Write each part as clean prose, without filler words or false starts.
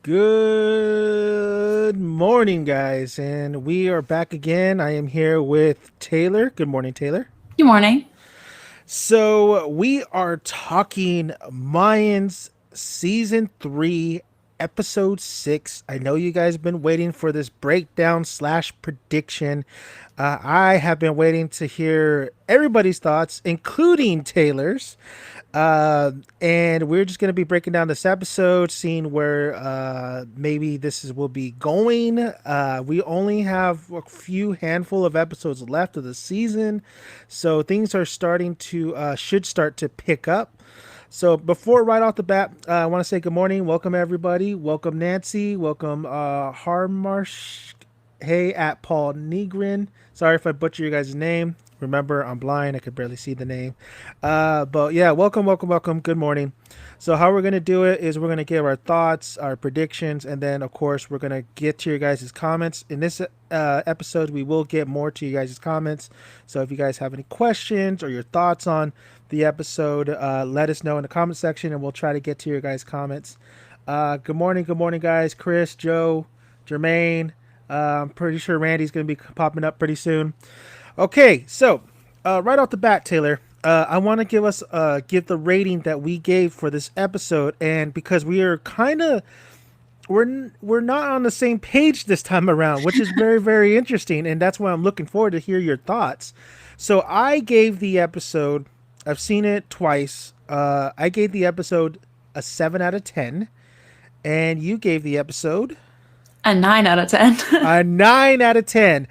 Good morning, guys, and we are back again. I am here with Taylor. Good morning, Taylor. Good morning. So, we are talking Mayans season 3, episode 6. I know you guys have been waiting for this breakdown slash prediction. I have been waiting to hear everybody's thoughts, including Taylor's. And we're just going to be breaking down this episode, seeing where maybe will be going. We only have a few handful of episodes left of the season, so things are starting to should start to pick up. So before right off the bat, I want to say good morning, welcome everybody, welcome Nancy, welcome Harmarsh. Hey at Paul Negrin. Sorry if I butcher your guys' name. Remember, I'm blind. I could barely see the name. But yeah, welcome, welcome, welcome. Good morning. So how we're going to do it is we're going to give our thoughts, our predictions, and then, of course, we're going to get to your guys' comments. In this episode, we will get more to you guys' comments. So if you guys have any questions or your thoughts on the episode, let us know in the comment section, and we'll try to get to your guys' comments. Good morning, guys. Chris, Joe, Jermaine. I'm pretty sure Randy's going to be popping up pretty soon. Okay, so right off the bat, Taylor, I want to give the rating that we gave for this episode, and because we are kind of we're not on the same page this time around, which is very very interesting, and that's why I'm looking forward to hear your thoughts. So I gave the episode, I've seen it twice. I gave the episode a 7 out of 10, and you gave the episode A 9 out of 10. a 9 out of 10.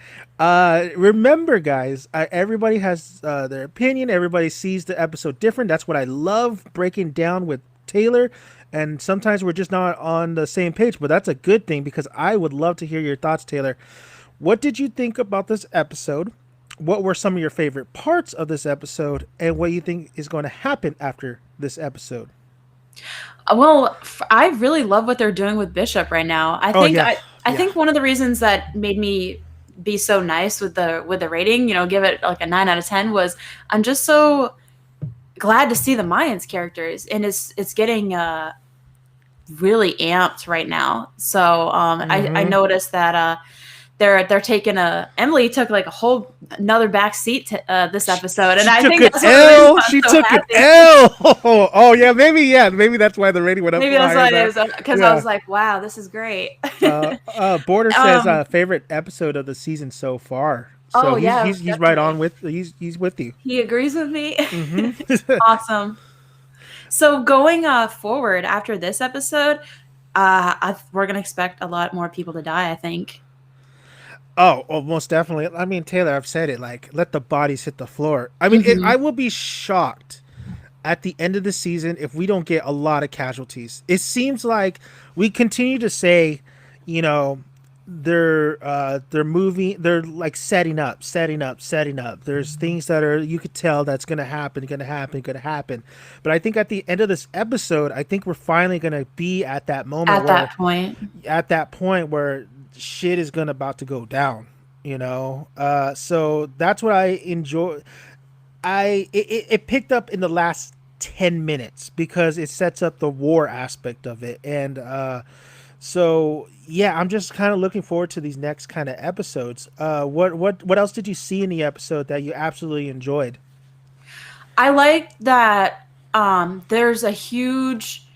Remember, guys, everybody has their opinion. Everybody sees the episode different. That's what I love breaking down with Taylor. And sometimes we're just not on the same page, but that's a good thing because I would love to hear your thoughts, Taylor. What did you think about this episode? What were some of your favorite parts of this episode? And what you think is going to happen after this episode? Well, I really love what they're doing with Bishop right now. I Oh, think yeah. I Yeah. think one of the reasons that made me be so nice with the rating, give it like a 9 out of 10 was I'm just so glad to see the Mayans characters, and it's getting really amped right now. So I Mm-hmm. noticed that they're taking Emily took like a whole another back seat to, this episode, and She I took think an that's one of the reasons L. why I'm She so took an happy. L. Oh yeah, maybe, yeah, maybe that's why the rating went up Maybe that's higher why it now. is, because I Yeah. was like, wow, this is great. Border says um favorite episode of the season so far. So oh he's yeah, he's he's right on definitely, with he's with you. he agrees with me. Mm-hmm. Awesome. So going forward after this episode, we're gonna expect a lot more people to die, I think. Oh, most definitely. I mean, Taylor, I've said it. Like, let the bodies hit the floor. I mean, Hmm. I will be shocked at the end of the season if we don't get a lot of casualties. It seems like we continue to say, you know, they're moving, they're like setting up, setting up, setting up. There's things that are you could tell that's gonna happen, gonna happen, gonna happen. But I think at the end of this episode, I think we're finally gonna be at that moment At where that point. shit is gonna about to go down. So that's what I enjoy. It picked up in the last 10 minutes because it sets up the war aspect of it, and so yeah, I'm just kind of looking forward to these next kind of episodes. What else did you see in the episode that you absolutely enjoyed? I like that there's a huge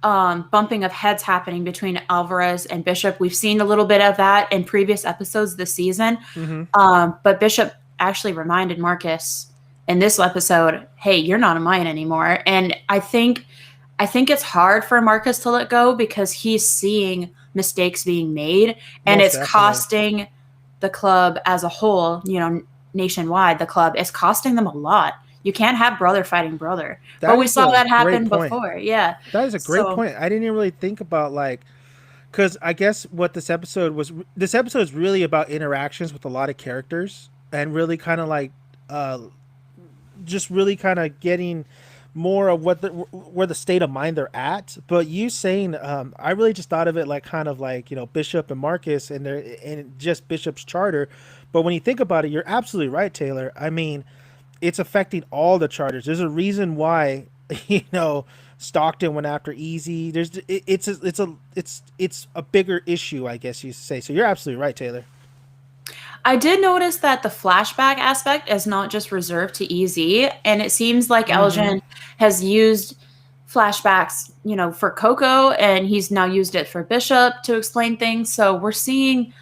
bumping of heads happening between Alvarez and Bishop. We've seen a little bit of that in previous episodes this season. Mm-hmm. But Bishop actually reminded Marcus in this episode, hey, you're not a Mayan anymore. And I think it's hard for Marcus to let go because he's seeing mistakes being made, and Most it's definitely. costing the club as a whole, nationwide, the club is costing them a lot. You can't have brother fighting brother. But That we is saw a that great happen point. before. Yeah. That is a great So, point. I didn't even really think about like because I guess what this episode was. This episode is really about interactions with a lot of characters and really kind of like uh, just really kind of getting more of where the state of mind they're at. But you saying, I really just thought of it like kind of like Bishop and Marcus and just Bishop's charter. But when you think about it, you're absolutely right, Taylor. I mean, it's affecting all the charters. There's a reason why. you know, Stockton went after Easy. It's a bigger issue, I guess you say. So you're absolutely right, Taylor. I did notice that the flashback aspect is not just reserved to EZ, and it seems like Mm-hmm. Elgin has used flashbacks, for Coco, and he's now used it for Bishop to explain things. So we're seeing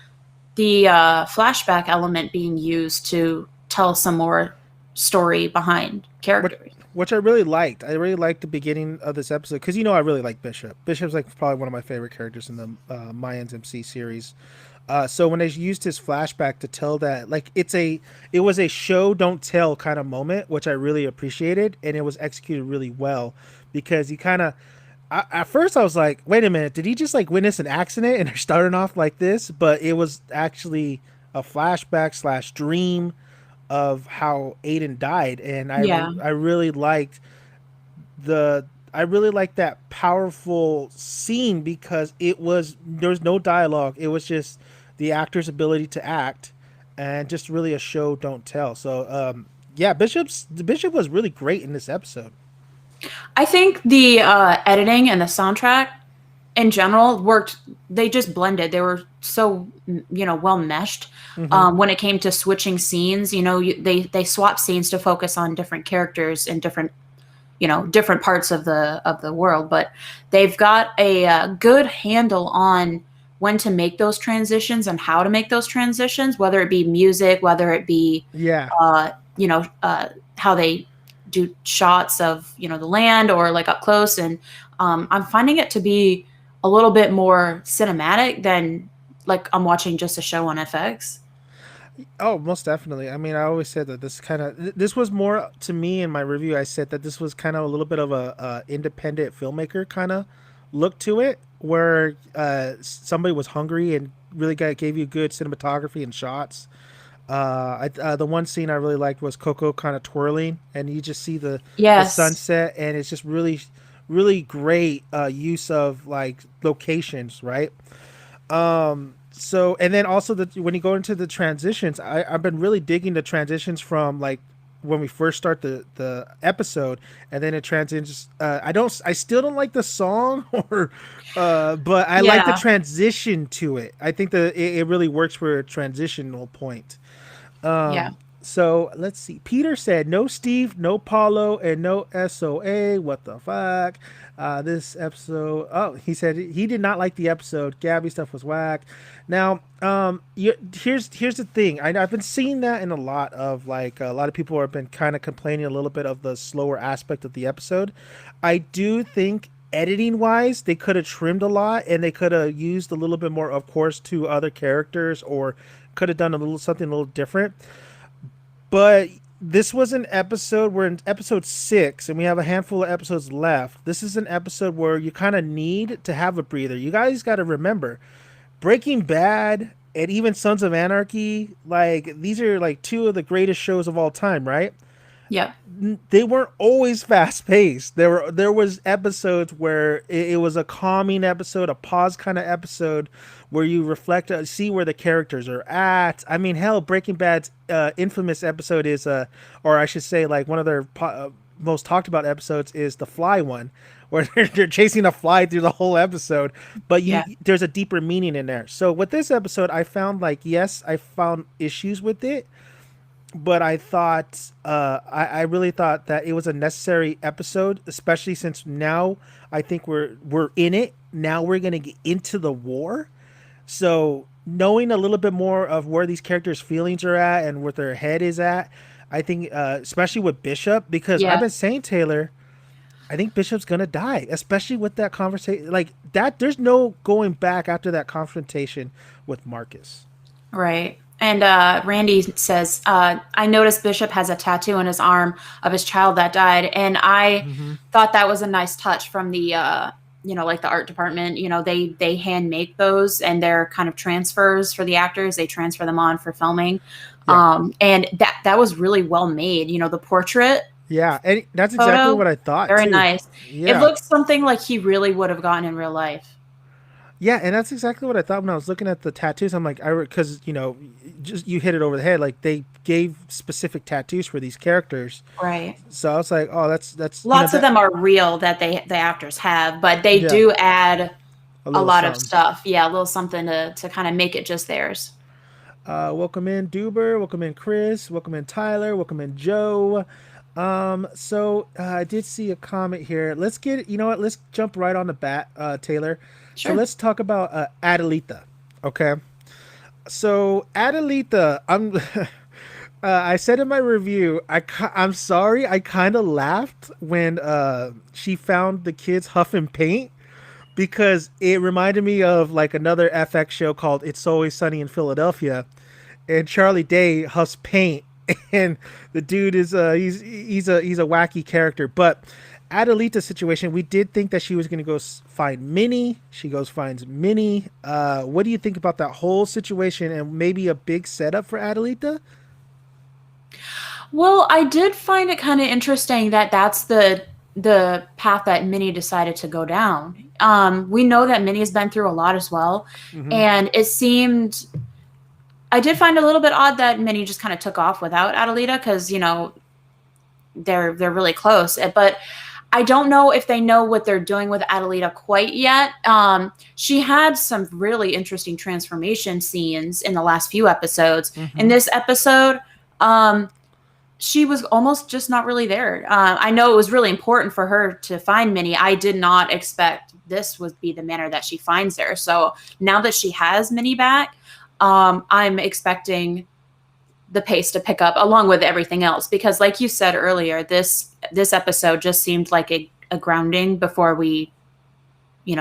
the flashback element being used to tell some more story behind Which characters. which I really liked. I really liked the beginning of this episode because I really like Bishop. Bishop's like probably one of my favorite characters in the Mayans MC series. So when they used his flashback to tell that, like it was a show don't tell kind of moment, which I really appreciated, and it was executed really well because he kind of. At first, I was like, "Wait a minute, did he just like witness an accident and they're starting off like this?" But it was actually a flashback slash dream of how Aiden died, and Yeah. I really liked I really liked that powerful scene because there was no dialogue. It was just the actor's ability to act, and just really a show don't tell. So yeah, the Bishop was really great in this episode. I think the editing and the soundtrack in general worked. They just blended. They were so well meshed. Mm-hmm. When it came to switching scenes, they swap scenes to focus on different characters and different parts of the world. But they've got a good handle on when to make those transitions and how to make those transitions, whether it be music, whether it be Yeah. uh, how they do shots of the land or like up close, and I'm finding it to be a little bit more cinematic than like I'm watching just a show on FX. Oh, most definitely. I mean, I always said that this was more to me in my review. I said that this was kind of a little bit of a independent filmmaker kind of look to it, where somebody was hungry and really gave you good cinematography and shots. The one scene I really liked was Coco kind of twirling, and you just see the Yes. sunset, and it's just really great use of like locations, right? So and then also when you go into the transitions, I've been really digging the transitions from like when we first start the episode, and then it transitions. I still don't like the song, or but I like the Yeah. transition to it. I think it really works for a transitional point. Yeah. So let's see. Peter said no Steve, no Paulo, and no SOA. What the fuck? This episode. Oh, he said he did not like the episode. Gabby stuff was whack. Now, here's the thing. I've been seeing that in a lot of like a lot of people have been kind of complaining a little bit of the slower aspect of the episode. I do think editing wise they could have trimmed a lot and they could have used a little bit more, of course, to other characters, or could have done a little something a little different. But this was an episode, we're in episode 6 and we have a handful of episodes left. This is an episode where you kind of need to have a breather. You guys got to remember, Breaking Bad and even Sons of Anarchy, like these are like two of the greatest shows of all time, right? Yep. They weren't always fast paced. There was episodes where it was a calming episode, a pause kind of episode where you reflect, see where the characters are at. I mean, hell, Breaking Bad's infamous episode is, or I should say, like one of their most talked about episodes is the fly one, where they're chasing a fly through the whole episode. But Yeah. there's a deeper meaning in there. So with this episode, I found like yes, I found issues with it, but I thought I really thought that it was a necessary episode, especially since now I think we're in it. Now we're gonna get into the war. So knowing a little bit more of where these characters' feelings are at and where their head is at, I think especially with Bishop, because I've Yeah. been saying Taylor, I think Bishop's gonna die, especially with that conversation like that. There's no going back after that confrontation with Marcus. Right. And Randy says, I noticed Bishop has a tattoo on his arm of his child that died. And I Mm-hmm. thought that was a nice touch from the, like the art department. They hand make those, and they're kind of transfers for the actors. They transfer them on for filming. Yeah. And that was really well made. The portrait Yeah, and that's exactly photo, what I thought very too. nice. It Yeah, looks something like he really would have gotten in real life. yeah, and that's exactly what I thought when I was looking at the tattoos. I'm like, because just you hit it over the head. Like gave specific tattoos for these characters. Right. So I was like, oh, that's Lots of that them are real that the actors have, but they yeah, do add a a little lot of something. stuff. Yeah, a little something to kind of make it just theirs. Welcome in Duber, welcome in Chris, welcome in Tyler, welcome in Joe. I did see a comment here. Let's get you know what? Let's jump right on the bat, Taylor. So Sure. let's talk about Adelita. Okay. So Adelita, I'm. I said in my review, I'm sorry, I kind of laughed when she found the kids huffing paint because it reminded me of like another FX show called It's Always Sunny in Philadelphia, and Charlie Day huffs paint, and the dude is he's a wacky character. But Adelita's situation, we did think that she was going to go find Minnie. She goes finds Minnie. What do you think about that whole situation and maybe a big setup for Adelita? Well, I did find it kind of interesting that that's the path that Minnie decided to go down. We know that Minnie's been through a lot as well, Mm-hmm. and it seemed I did find it a little bit odd that Minnie just kind of took off without Adelita because they're really close. But I don't know if they know what they're doing with Adelita quite yet. She had some really interesting transformation scenes in the last few episodes. In Mm-hmm. this episode, she was almost just not really there. I know it was really important for her to find Minnie. I did not expect this would be the manner that she finds her. So now that she has Minnie back, I'm expecting the pace to pick up along with everything else because like you said earlier, this episode just seemed like a grounding before we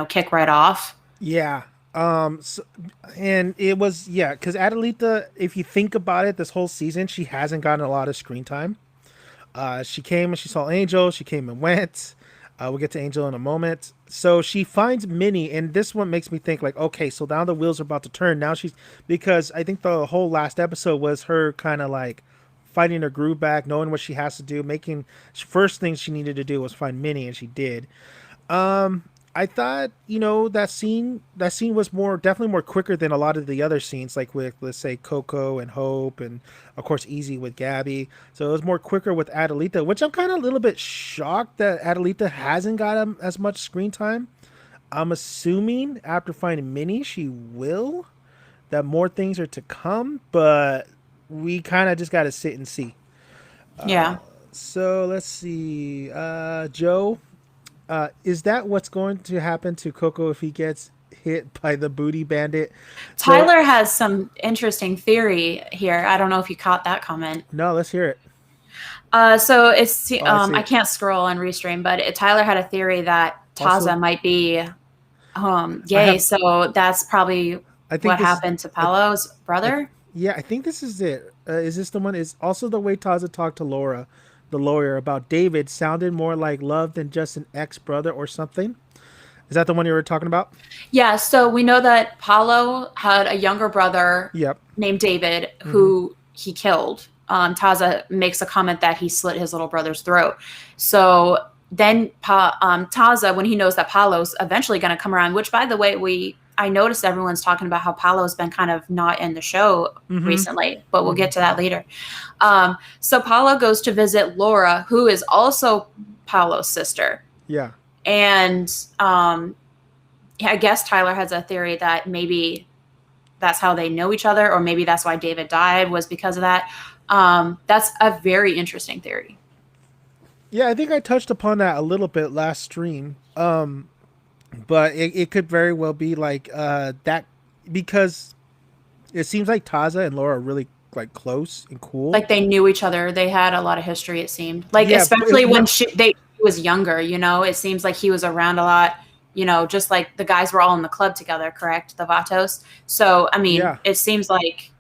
kick right off. Yeah. So, and it was because Adelita, if you think about it, this whole season she hasn't gotten a lot of screen time. She came and she saw Angel. She came and went. We'll get to Angel in a moment. So she finds Minnie, and this one makes me think like, okay, so now the wheels are about to turn. Now she's because I think the whole last episode was her kind of like finding her groove back, knowing what she has to do, making first thing she needed to do was find Minnie, and she did. I thought, that scene was more definitely more quicker than a lot of the other scenes, like with let's say Coco and Hope, and of course Easy with Gabby. So it was more quicker with Adelita, which I'm kind of a little bit shocked that Adelita hasn't got as much screen time. I'm assuming after finding Minnie, she will. That more things are to come, but we kind of just got to sit and see. Yeah. So let's see, Joe. Is that what's going to happen to Coco if he gets hit by the booty bandit? So Tyler has some interesting theory here. I don't know if you caught that comment. no, let's hear it. So it's Oh, I see I it. can't scroll on Restream, but Tyler had a theory that Also, Taza might be I gay. have. So that's probably I think what this. happened to I, Paolo's I brother. yeah, I think this is it. Is this the one? Is also the way Taza talked to Laura, the lawyer, about David sounded more like love than just an ex brother or something. Is that the one you were talking about? Yeah, so we know that Paolo had a younger brother Yep. named David Mm-hmm. who he killed. Taza makes a comment that he slit his little brother's throat. So then Taza, when he knows that Paolo's eventually going to come around, which by the way, I noticed everyone's talking about how Paolo's been kind of not in the show Mm-hmm. recently, but we'll Mm-hmm. get to that later. So Paolo goes to visit Laura, who is also Paolo's sister. Yeah. And I guess Tyler has a theory that maybe that's how they know each other, or maybe that's why David died was because of that. That's a very interesting theory. Yeah, I think I touched upon that a little bit last stream. But it could very well be like that because it seems like Taza and Laura are really like close and cool. Like they knew each other. They had a lot of history, it seemed. Like Yeah, especially when no, he was younger, it seems like he was around a lot, just like the guys were all in the club together, correct? The Vatos. So, I mean, yeah, it seems like,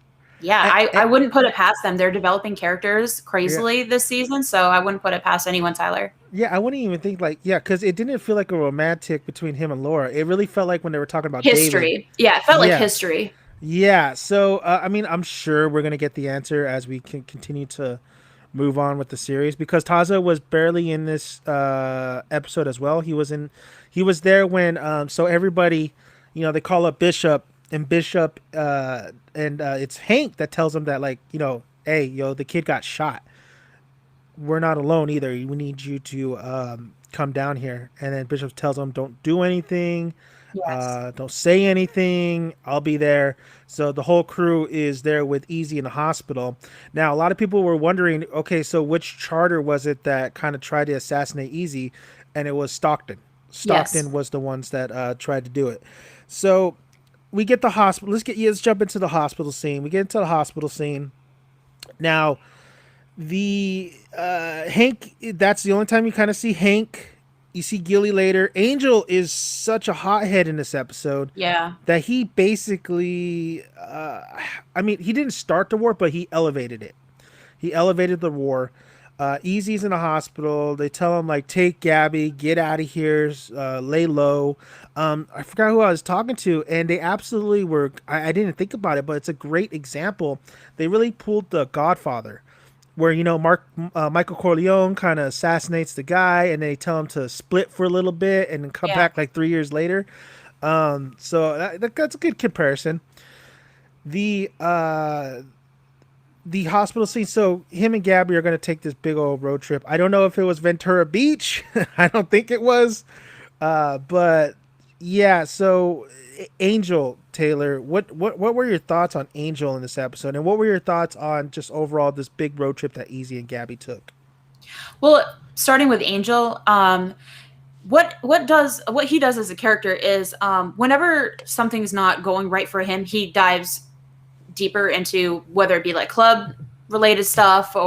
yeah, I, I wouldn't put it past them. They're developing characters yeah, crazily this season. So I wouldn't put it past anyone, Tyler. yeah. I wouldn't even think like because it didn't feel like a romantic between him and Laura. It really felt like when they were talking about David. History. Yeah, it felt like Yeah, history. yeah. So I mean, I'm sure we're gonna get the answer as we can continue to move on with the series because Taza was barely in this episode as well. He was there when so everybody, they call up Bishop and Bishop and it's Hank that tells him that like hey, yo, the kid got shot. We're not alone either. We need you to come down here. And then Bishop tells him, don't do anything. Yes. Don't say anything. I'll be there. So the whole crew is there with Easy in the hospital. Now, a lot of people were wondering, okay, so which charter was it that kind of tried to assassinate Easy? And it was Stockton. Yes. Stockton was the ones that tried to do it. So we get the hospital. Let's jump into the hospital scene. We get into the hospital scene. Now, the Hank, that's the only time you kind of see Hank. You see Gilly later. Angel is such a hothead in this episode Yeah. that he basically, I mean, he didn't start the war, but he elevated it. He elevated the war. Easy's in the hospital. They tell him like, take Gabby, get out of here, lay low. I forgot who I was talking to, and they absolutely were. I didn't think about it, but it's a great example. They really pulled the Godfather, where Michael Corleone kind of assassinates the guy, and they tell him to split for a little bit and then come Yeah. back like 3 years later. So that's a good comparison. The uh, the hospital scene. So him and Gabby are going to take this big old road trip. I don't know if it was Ventura Beach. I don't think it was. But yeah. So Angel Taylor, what were your thoughts on Angel in this episode, and what were your thoughts on just overall this big road trip that Easy and Gabby took? Well, starting with Angel, what he does as a character is whenever something's not going right for him, he dives deeper into whether it be like club related stuff Mm-hmm.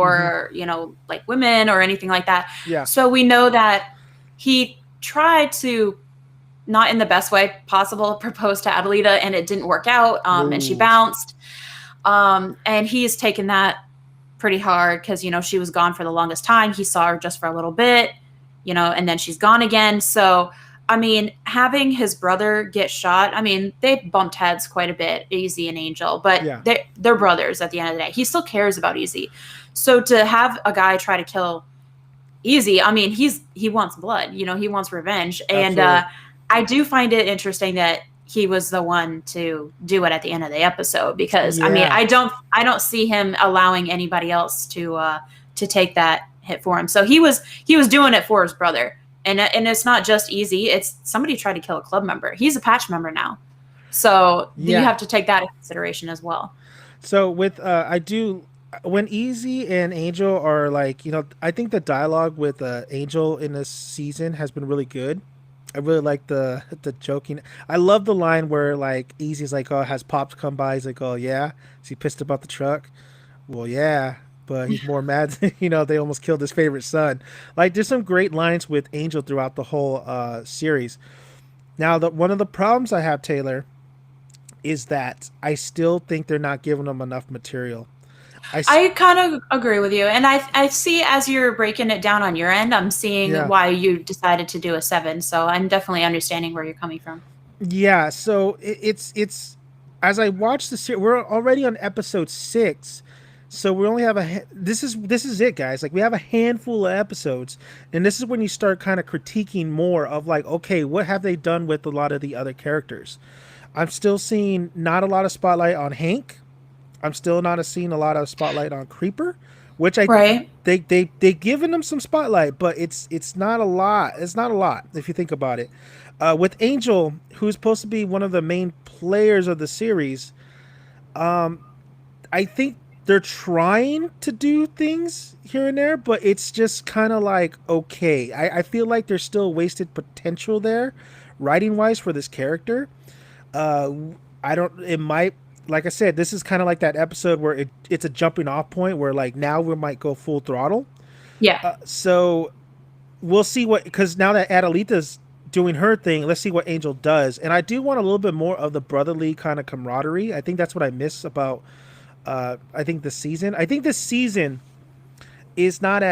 or like women or anything like that. Yeah. So we know that he tried to, not in the best way possible, propose to Adelita, and it didn't work out, and she Ooh. bounced, and he's taken that pretty hard because she was gone for the longest time. He saw her just for a little bit, and then she's gone again. So I mean, having his brother get shot, I mean, they bumped heads quite a bit, Easy and Angel, but Yeah. they're brothers at the end of the day. He still cares about Easy. So to have a guy try to kill Easy, I mean, he wants blood, he wants revenge. And Absolutely. I do find it interesting that he was the one to do it at the end of the episode, because I mean, Yeah. I don't see him allowing anybody else to take that hit for him. So he was doing it for his brother. And it's not just Easy, it's somebody tried to kill a club member. He's a patch member now. So you Yeah. have to take that into consideration as well. So with I do when Easy and Angel are like, I think the dialogue with Angel in this season has been really good. I really like the joking. I love the line where like Easy's like, "Oh, has Pops come by?" He's like, "Oh yeah." Is he pissed about the truck? Well, yeah, but he's more mad. They almost killed his favorite son. Like, there's some great lines with Angel throughout the whole series. Now, one of the problems I have, Taylor, is that I still think they're not giving them enough material. I I kind of agree with you. And I see, as you're breaking it down on your end, I'm seeing Yeah. why you decided to do a 7. So I'm definitely understanding where you're coming from. Yeah, so it's as I watch the series, we're already on episode 6. So we only have this is it, guys. Like, we have a handful of episodes, and this is when you start kind of critiquing more of like, okay, what have they done with a lot of the other characters? I'm still seeing not a lot of spotlight on Hank. I'm still not seeing a lot of spotlight on Creeper, which Right. they given them some spotlight, but it's not a lot. It's not a lot if you think about it. With Angel, who's supposed to be one of the main players of the series, I think they're trying to do things here and there, but it's just kind of like, okay. I feel like there's still wasted potential there, writing wise, for this character. Uh, I don't. It might. Like I said, this is kind of like that episode where it's a jumping off point where like now we might go full throttle. Yeah. So we'll see what, because now that Adelita's doing her thing, let's see what Angel does. And I do want a little bit more of the brotherly kind of camaraderie. I think that's what I miss about. I think this season. I think this season is not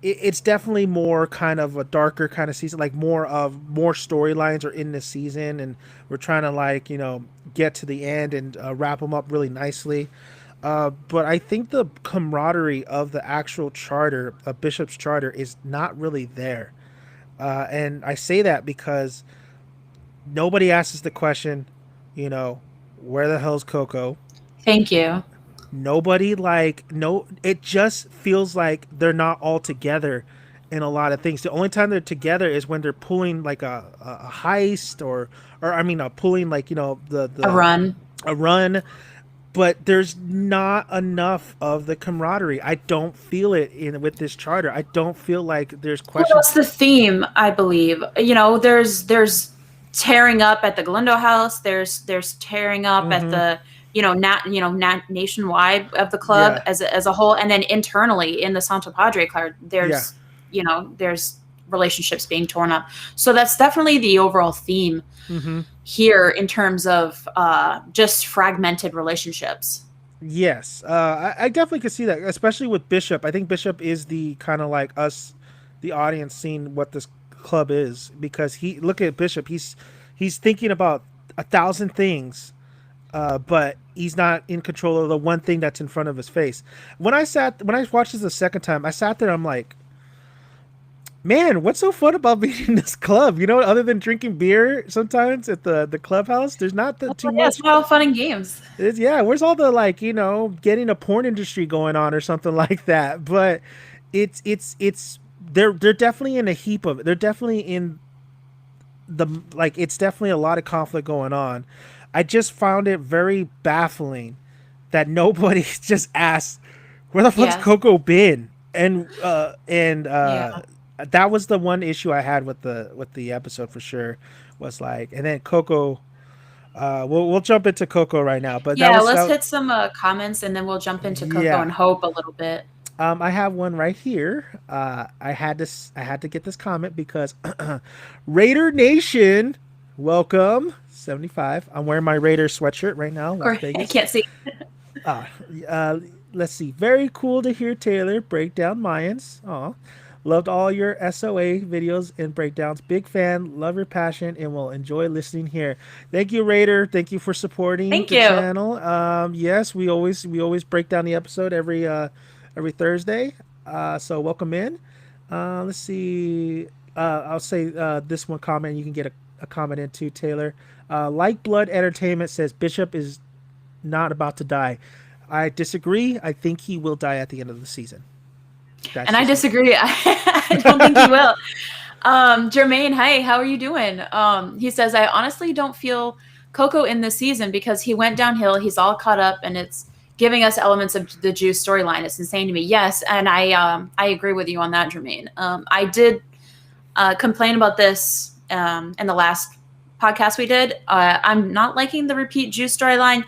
it's definitely more kind of a darker kind of season, like more storylines are in this season, and we're trying to like get to the end and wrap them up really nicely. But I think the camaraderie of the actual charter, a Bishop's charter, is not really there. And I say that because nobody asks the question, you know, where the hell's Coco? Thank you. Nobody like no. It just feels like they're not all together in a lot of things. The only time they're together is when they're pulling like a heist or I mean, pulling like A the run. a run. But there's not enough of the camaraderie. I don't feel it in with this charter. I don't feel like there's Well, questions. that's the theme, I believe. There's tearing up at the Galindo house. There's tearing up at Mm-hmm. the nationwide of the club Yeah, as a whole, and then internally in the Santo Padre club, yeah. there's relationships being torn up. So that's definitely the overall theme Mm-hmm. here in terms of just fragmented relationships. Yes, I definitely could see that, especially with Bishop. I think Bishop is the kind of like us, the audience, seeing what this club is because he look at Bishop. He's thinking about 1,000 things, but he's not in control of the one thing that's in front of his face. When I watched this the second time, I sat there. I'm like, man, what's so fun about being in this club? Other than drinking beer sometimes at the clubhouse, there's not too Yeah, it's much. all fun and games. Yeah, where's all the like, getting a porn industry going on or something like that? But it's they're definitely in a heap of it. They're definitely in the like it's definitely a lot of conflict going on. I just found it very baffling that nobody just asked where the fuck's Yeah, Coco been? yeah, That was the one issue I had with the episode for sure was like and then Coco we'll jump into Coco right now, but that yeah. was Let's that. hit some comments, and then we'll jump into Coco and Yeah. Hope a little bit. I have one right here. I had to get this comment because Raider Nation, welcome 75. I'm wearing my Raider sweatshirt right now, Las Or I Vegas. can't see. Uh, uh, let's see. Very cool to hear Taylor break down Mayans. Aw. Loved all your SOA videos and breakdowns. Big fan. Love your passion and will enjoy listening here. Thank you, Raider. Thank you for supporting Thank the you. channel. Yes, we always break down the episode every Thursday. So welcome in. Let's see. I'll say this one comment. You can get a comment in too, Taylor. Like Blood Entertainment says Bishop is not about to die. I disagree. I think he will die at the end of the season. That's And I just me. disagree. I don't think he will. Jermaine, hi, how are you doing? He says, I honestly don't feel Coco in this season because he went downhill. He's all caught up, and it's giving us elements of the Juice storyline. It's insane to me. Yes, and I agree with you on that, Jermaine. I did complain about this in the last podcast we did. I'm not liking the repeat Juice storyline.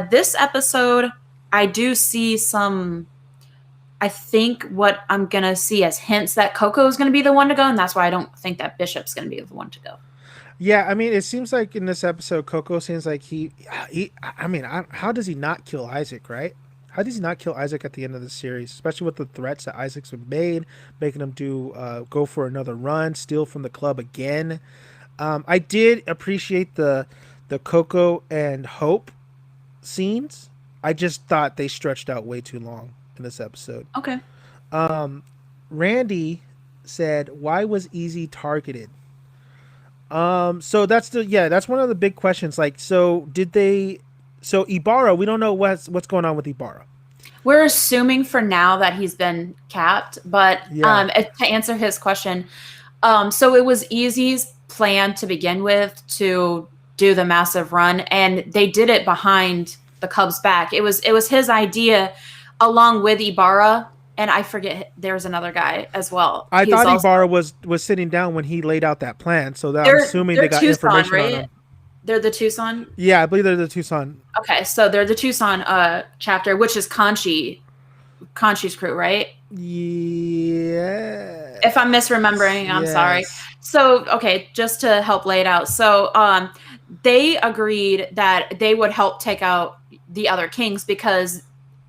This episode, I do see some. I think what I'm gonna see as hints that Coco is gonna be the one to go, and that's why I don't think that Bishop's gonna be the one to go. Yeah, I mean, it seems like in this episode, Coco seems like he. I mean, how does he not kill Isaac? Right? How does he not kill Isaac at the end of the series? Especially with the threats that Isaac's been made, making him go for another run, steal from the club again. I did appreciate the Coco and Hope scenes. I just thought they stretched out way too long in this episode. Okay. Randy said, "Why was Easy targeted?" So that's one of the big questions. Like, so did they? So Ibarra, we don't know what's going on with Ibarra. We're assuming for now that he's been capped, but Yeah. to answer his question, so it was Easy's plan to begin with to do the massive run, and they did it behind the Cubs' back. It was his idea, along with Ibarra, and I forget there was another guy as well. I He's thought also Ibarra was sitting down when he laid out that plan, so that I'm assuming they're they got Tucson, information on right? him. They're the Tucson. Yeah, I believe they're the Tucson. Okay, so they're the Tucson chapter, which is Conchi's crew, right? Yeah. If I'm misremembering, I'm sorry. Yes. So, okay, just to help lay it out. So, they agreed that they would help take out the other kings because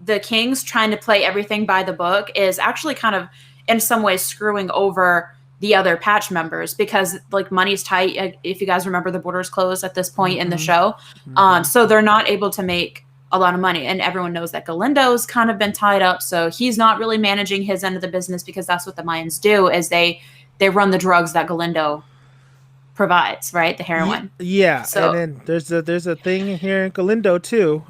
the kings trying to play everything by the book is actually kind of in some ways screwing over the other patch members because like money's tight. If you guys remember, the borders closed at this point in the show. So they're not able to make a lot of money. And everyone knows that Galindo's kind of been tied up. So he's not really managing his end of the business because that's what the Mayans do is they run the drugs that Galindo provides, right? The heroin. Yeah, and So then there's a thing here in Galindo too.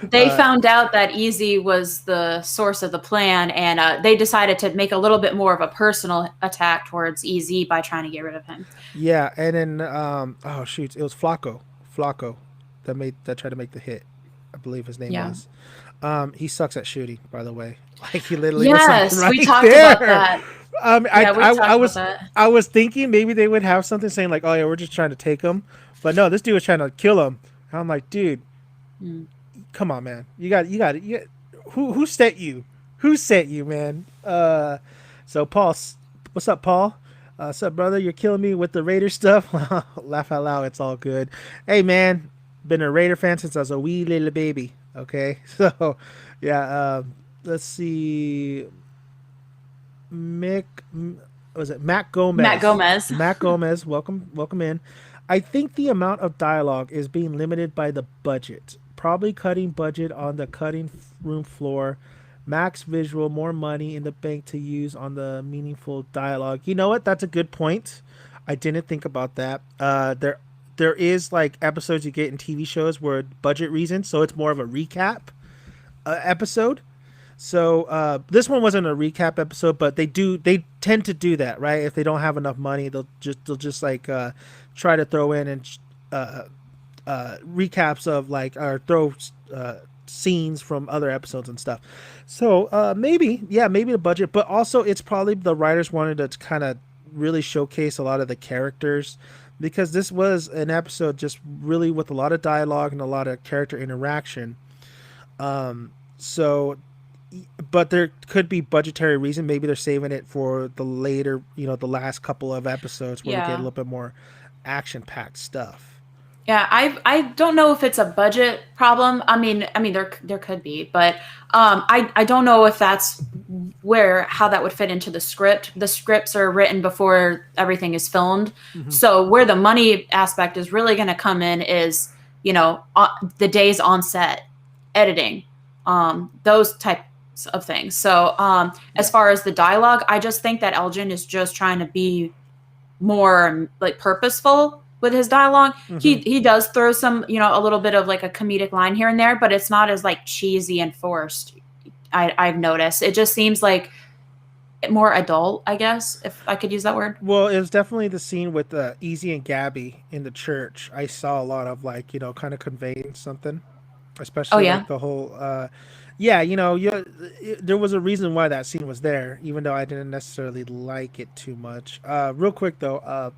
they found out that Easy was the source of the plan, and they decided to make a little bit more of a personal attack towards Easy by trying to get rid of him. Yeah, and then oh shoot, it was Flacco that tried to make the hit. I believe his name Yeah. was. He sucks at shooting, by the way. Like he literally was like Yes, right we talked about there. that. Um, I, Yeah, we I, talked I about was that. I was thinking maybe they would have something saying like, oh yeah, we're just trying to take him, but no, this dude was trying to kill him. And I'm like, dude, Mm. come on, man, who sent you? Who sent you, man? So Paul, what's up, Paul? What's up, brother? You're killing me with the Raider stuff. Laugh out loud. It's all good. Hey, man, been a Raider fan since I was a wee little baby. Okay, so yeah. Let's see. Mick, was it Matt Matt Gomez? Gomez. Matt Gomez, welcome in. I think the amount of dialogue is being limited by the budget. Probably cutting budget on the cutting room floor. Max visual, more money in the bank to use on the meaningful dialogue. You know what? That's a good point. I didn't think about that. There is like episodes you get in TV shows where budget reasons, so it's more of a recap episode. So this one wasn't a recap episode, but they tend to do that, right? If they don't have enough money, they'll just like try to throw in and recaps of like or throw scenes from other episodes and stuff. So maybe the budget, but also it's probably the writers wanted to kind of really showcase a lot of the characters because this was an episode just really with a lot of dialogue and a lot of character interaction. So but there could be budgetary reason. Maybe they're saving it for the later, the last couple of episodes where we get a Yeah. little bit more action-packed stuff. Yeah, I don't know if it's a budget problem. I mean there could be, but I don't know if that's how that would fit into the script. The scripts are written before everything is filmed, Mm-hmm. so where the money aspect is really going to come in is the days on set, editing, those types of things. So Yeah. as far as the dialogue, I just think that Elgin is just trying to be more like purposeful with his dialogue. Mm-hmm. He does throw some, a little bit of like a comedic line here and there, but it's not as like cheesy and forced. I've noticed. It just seems like more adult, I guess, if I could use that word. Well, it was definitely the scene with Easy and Gabby in the church. I saw a lot of like, kind of conveying something, Oh especially yeah. like the whole, yeah, there was a reason why that scene was there, even though I didn't necessarily like it too much. Real quick though,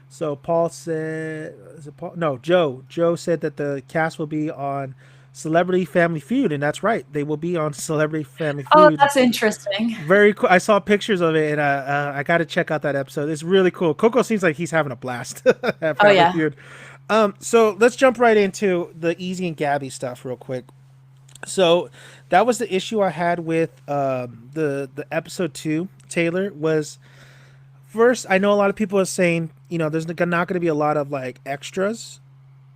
so Paul said, is it Paul? No, Joe. Joe said that the cast will be on Celebrity Family Feud, and that's right. They will be on Celebrity Family Oh, Feud. that's interesting. Very cool. I saw pictures of it, and I got to check out that episode. It's really cool. Coco seems like he's having a blast at Oh Family yeah. Feud. So let's jump right into the Easy and Gabby stuff real quick. So that was the issue I had with the episode 2. Taylor was first. I know a lot of people are saying there's not going to be a lot of like extras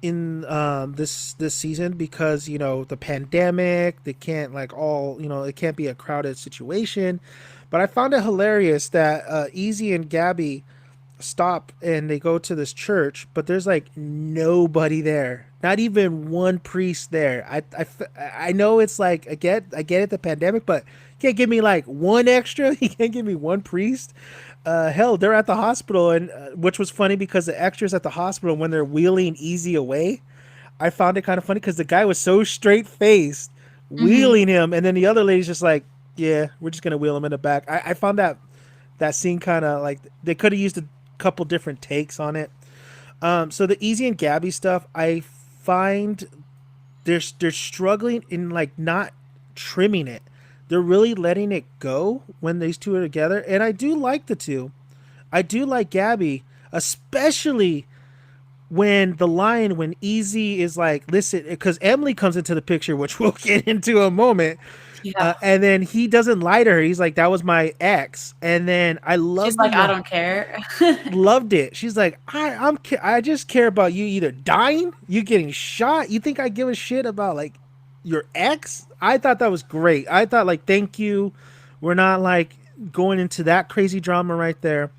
in this season because the pandemic. They can't like all it can't be a crowded situation. But I found it hilarious that Easy and Gabby stop and they go to this church, but there's like nobody there, not even one priest there. I know it's like I get it, the pandemic, but you can't give me like one extra. You can't give me one priest. Hell, they're at the hospital, and which was funny because the extras at the hospital when they're wheeling Easy away, I found it kind of funny because the guy was so straight faced Hmm. wheeling him, and then the other lady's just like, yeah, we're just gonna wheel him in the back. I found that scene kind of like they could have used a couple different takes on it. So the Easy and Gabby stuff, I find they're struggling in like not trimming it. They're really letting it go when these two are together, and I do like the two. I do like Gabby, especially when Easy is like, listen, because Emily comes into the picture, which we'll get into in a moment. Yeah. And then he doesn't lie to her. He's like, "That was my ex." And then I She's love like, I don't care. loved it. She's like, I just care about you either dying, you getting shot. You think I give a shit about like your ex? I thought that was great. I thought like, thank you. We're not like going into that crazy drama right there.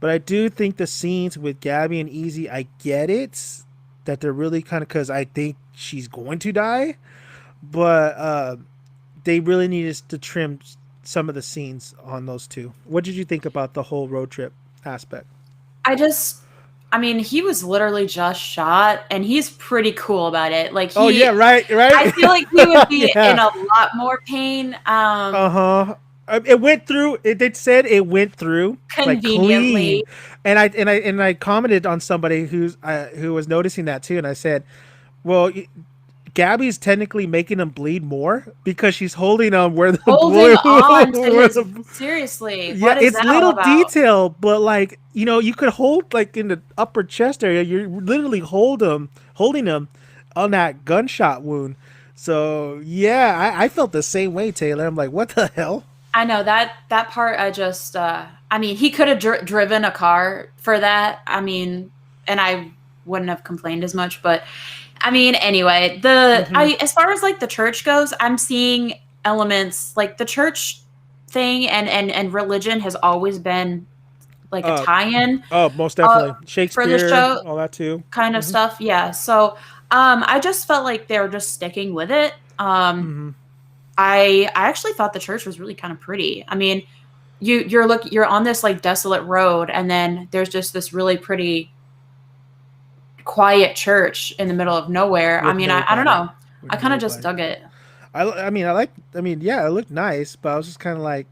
But I do think the scenes with Gabby and Easy, I get it that they're really kind of because I think she's going to die, but they really needed to trim some of the scenes on those two. What did you think about the whole road trip aspect? I just, I mean, he was literally just shot, and he's pretty cool about it. Like Oh yeah, he, right, I right. feel like he would be in Yeah. a lot more pain. Uh huh. It went through. It said it went through like clean, Conveniently. and I commented on somebody who was noticing that too, and I said, "Well, Gabby's technically making him bleed more because she's holding him where the Holding blue, on to where his, the seriously, yeah, what is it's that all little about? detail, but like you could hold like in the upper chest area. You're literally holding him on that gunshot wound. So yeah, I felt the same way, Taylor. I'm like, what the hell? I know that part. I just, I mean, he could have driven a car for that. I mean, and I wouldn't have complained as much. But I mean, anyway, Mm-hmm. as far as like the church goes, I'm seeing elements like the church thing and religion has always been like a Uh, tie-in oh, most uh, definitely for the Shakespeare, show all that too. kind of Mm-hmm. stuff. Yeah. So I just felt like they were just sticking with it. Mm-hmm. I actually thought the church was really kind of pretty. I mean, you're on this like desolate road, and then there's just this really pretty quiet church in the middle of nowhere. I With mean, I don't nobody, know. I with kind of just nobody. dug it. I mean, I like. I mean, yeah, it looked nice, but I was just kind of like,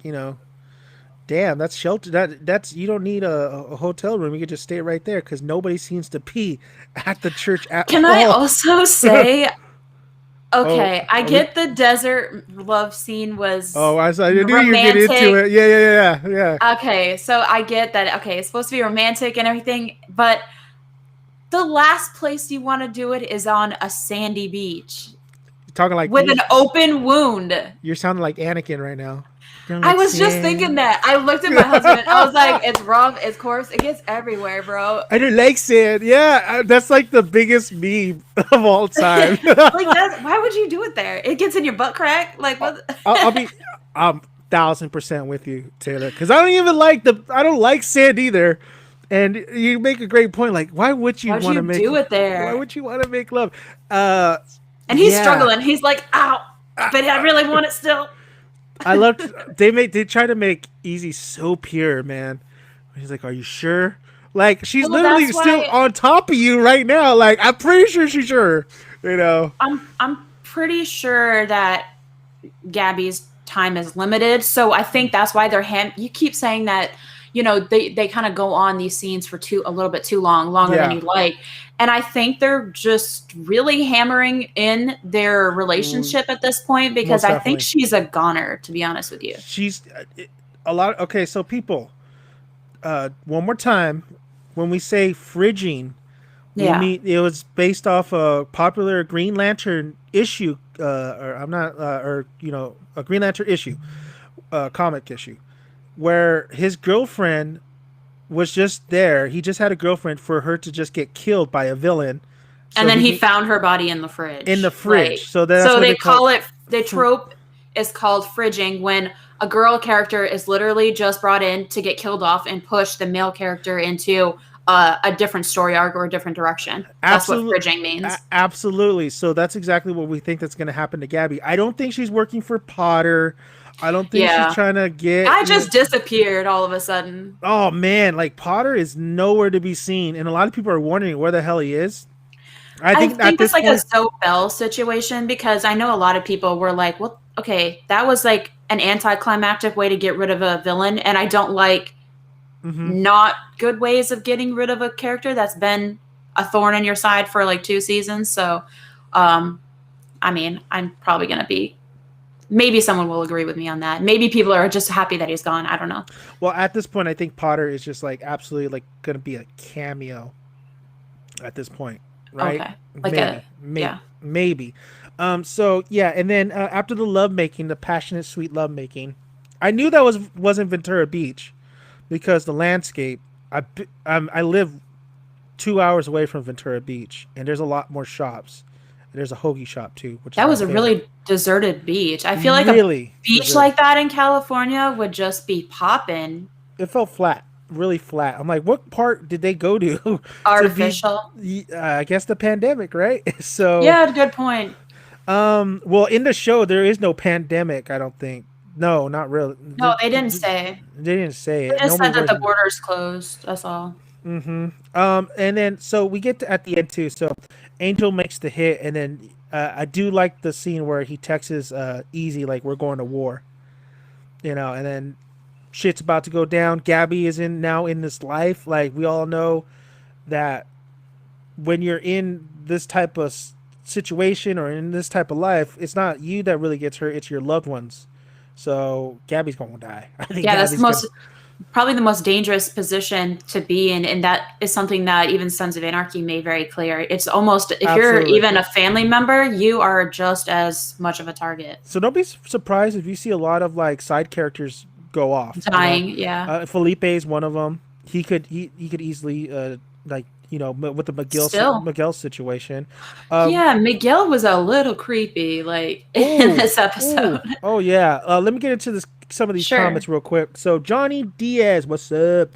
damn, that's shelter. That's you don't need a hotel room. You could just stay right there because nobody seems to pee at the church at Can I all. also say, Oh, okay, I are we? get the desert love scene was I knew you were getting into romantic. it. Yeah, yeah, yeah, yeah, yeah. Okay, so I get that. Okay, it's supposed to be romantic and everything, but the last place you want to do it is on a sandy beach You're talking like with an open wound. you're sounding like Anakin right now. Don't I like was just thinking sand. that. I looked at my husband. I was like, "It's rough. It's coarse. It gets everywhere, bro." I don't like sand. Yeah, that's like the biggest meme of all time. Like that. Why would you do it there? It gets in your butt crack. Like I'll, what? I'll be 1,000% with you, Taylor, because I don't like sand either. And you make a great point. Like, why would you Why'd want to you make? do it Why there? would you want to make love? Uh, And he's yeah, struggling. He's like, "Ow!" But I really want it still. I loved. They try to make Easy so pure, man. He's like, "Are you sure?" Like, she's Well, literally that's still why on top of you right now. Like, I'm pretty sure she's sure. You know. I'm pretty sure that Gabby's time is limited. So I think that's why you keep saying that, they kind of go on these scenes for a little bit too long, longer than Yeah, you'd like. And I think they're just really hammering in their mm, relationship at this point because most I think definitely. she's a goner, to be honest with you. She's a lot. Okay, so people, one more time, when we say fridging, we Yeah. mean it was based off a popular Green Lantern issue, or I'm not, or a Green Lantern issue, comic issue, where his girlfriend was just there. He just had a girlfriend for her to just get killed by a villain, And so then he he can found her body in the in the fridge. Right. fridge. So that's So what they they call call it, the fr- trope is called fridging when a girl character is literally just brought in to get killed off and push the male character into a different story arc or a different direction. That's what absolutely. fridging means. Absolutely. So that's exactly what we think that's going to happen to Gabby. I don't think she's working for Potter. I don't think she's Yeah. trying to get I just disappeared all of a sudden. oh man, like Potter is nowhere to be seen, and a lot of people are wondering where the hell he is. I I think at think it's this like a point, So Bell situation because I know a lot of people were like, well, okay, that was like an anticlimactic way to get rid of a villain. And I don't like hmm not good ways of getting rid of a character that's been a thorn in your side for like 2 seasons. So, um, I mean, I'm probably going to be, maybe someone will agree with me on that. Maybe people are just happy that he's gone. I don't know. well, at this point, I think Potter is just like absolutely like going to be a cameo at this point, right? Okay. Like a, Maybe, yeah. maybe. So yeah, and then after the lovemaking, the passionate, sweet lovemaking, I knew that wasn't Ventura Beach because the landscape. I live 2 hours away from Ventura Beach, and there's a lot more shops. There's a hoagie shop too, which is That my was a favorite. really deserted beach. I feel like a Really beach deserted. like that in California would just be popping. It felt flat. really flat. I'm like, what part did they go to to be? Artificial. I guess the pandemic, right? So, Yeah, good point. well, in the show there is no pandemic. I don't think. No, not really. No, they didn't say. They didn't say They it. just Nobody said that wears. the border's closed. That's all. And then so we get to at the end too. So Angel makes the hit, and then I do like the scene where he texts Easy like we're going to war, and then shit's about to go down. Gabby is in now in this life. Like we all know that when you're in this type of situation or in this type of life, it's not you that really gets hurt; it's your loved ones. So Gabby's gonna die. I think Yeah, that's the Gabby's gonna. most probably the most dangerous position to be in, and that is something that even Sons of Anarchy made very clear. It's almost if you're Absolutely. even a family member, you are just as much of a target. So don't be surprised if you see a lot of like side characters go off. Dying, yeah. Felipe is one of them. He could easily like with the Still. Miguel situation. Yeah, Miguel was a little creepy, like in Oh this episode. oh yeah. Let me get into some of these Sure. comments real quick. So Johnny Diaz, what's up?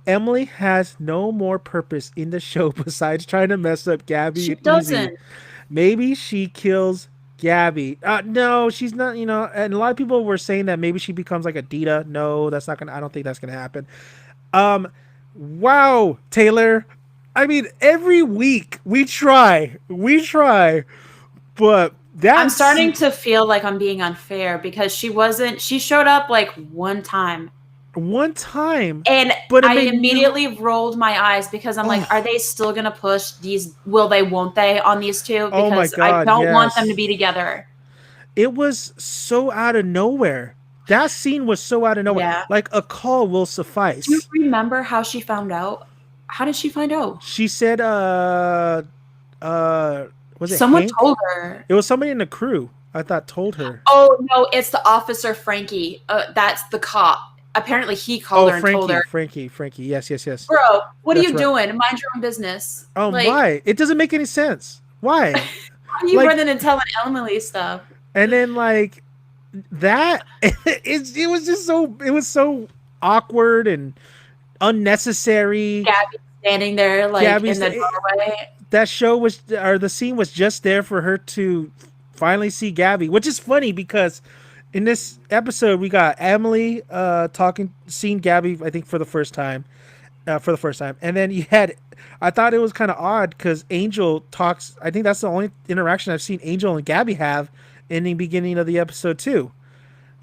Emily has no more purpose in the show besides trying to mess up Gabby She and Easy. doesn't. Maybe she kills Gabby. No, she's not. And a lot of people were saying that maybe she becomes like a Dita. No, that's not gonna. I don't think that's gonna happen. Um, wow, Taylor. I mean, every week we try, but I'm that's starting to feel like I'm being unfair because she showed up like one time. one time, And but it I made no. immediately rolled my eyes because I'm like, are Oh, they still going to push these will they, won't they on these two? oh my Because I God, don't want them to yes. be together. It was so out of nowhere. That scene was so out of nowhere. Yeah. Like a call will Do you suffice. remember how she found out? How did she find out? She said, uh, was it Someone Hank? told her. It was somebody in the crew. I thought told her. Oh, no, it's the officer Frankie. That's the cop. Apparently, he called Oh, her and told her, Frankie. Yes, yes, yes. bro, what are That's you right. doing? Mind your own business. Like, Why? It doesn't make any sense. Why? how are you Like, running and telling Emily stuff? and then like that. It was just so. It was so awkward and unnecessary. Gabby standing there, like, in Gabby's the doorway. that show was or the scene was just there for her to finally see Gabby, which is funny because in this episode we got Emily seeing Gabby I think for the first time, and then you had I thought it was kind of odd because Angel talks. I think that's the only interaction I've seen Angel and Gabby have in the beginning of the episode too.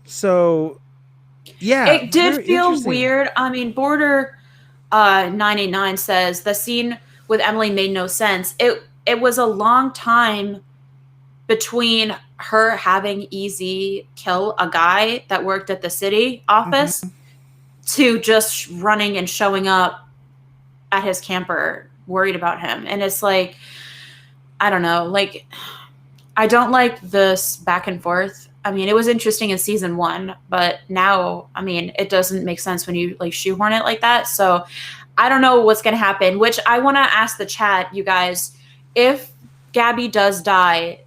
So yeah, It did very feel interesting. weird. I mean, Border 989 says the scene with Emily made no sense. It was a long time between her having Easy kill a guy that worked at the city office Hmm. to just running and showing up at his camper worried about him. And it's like, I don't know, like I don't like this back and forth. I mean, it was interesting in season one, but now, I mean, it doesn't make sense when you like shoehorn it like that. So I don't know what's going to happen, which I want to ask the chat, you guys, if Gabby does die,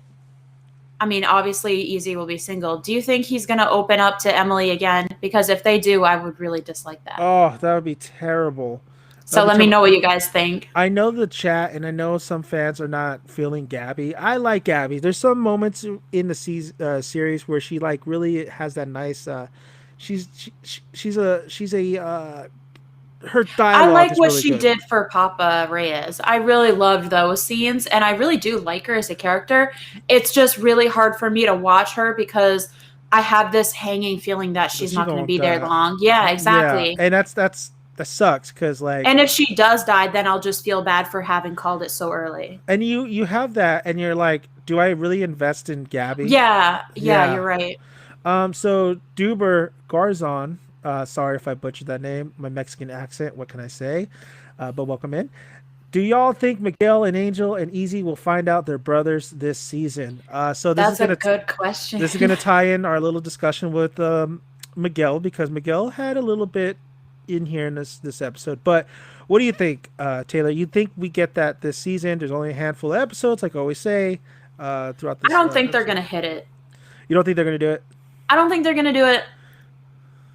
I mean, obviously Easy will be single. Do you think he's going to open up to Emily again? Because if they do, I would really dislike that. Oh, that would be terrible. That So would be let me terrible. know what you guys think. I know the chat, and I know some fans are not feeling Gabby. I like Gabby. There's some moments in the series where she like really has that nice. She's a her I dialogue like is what really she good. did for Papa Reyes. I really loved those scenes, and I really do like her as a character. It's just really hard for me to watch her because I have this hanging feeling that But she's she not going to gonna be there die. long. Yeah, Yeah, exactly. and that sucks because like And if she does die, then I'll just feel bad for having called it so early. and you have that and you're like, do I really invest in Gabby? Yeah, yeah, Yeah. you're right. So Duber Garzon, sorry if I butchered that name, my Mexican accent, what can I say? But welcome in. Do y'all think Miguel and Angel and Easy will find out they're brothers this season? So That's a good question. this is gonna tie in our little discussion with Miguel because Miguel had a little bit in here in this episode. But what do you think, Taylor? You think we get that this season? There's only a handful of episodes, like I always say, throughout I this don't think they're episode. going to hit it. You don't think they're gonna do it? I don't think they're going to do it.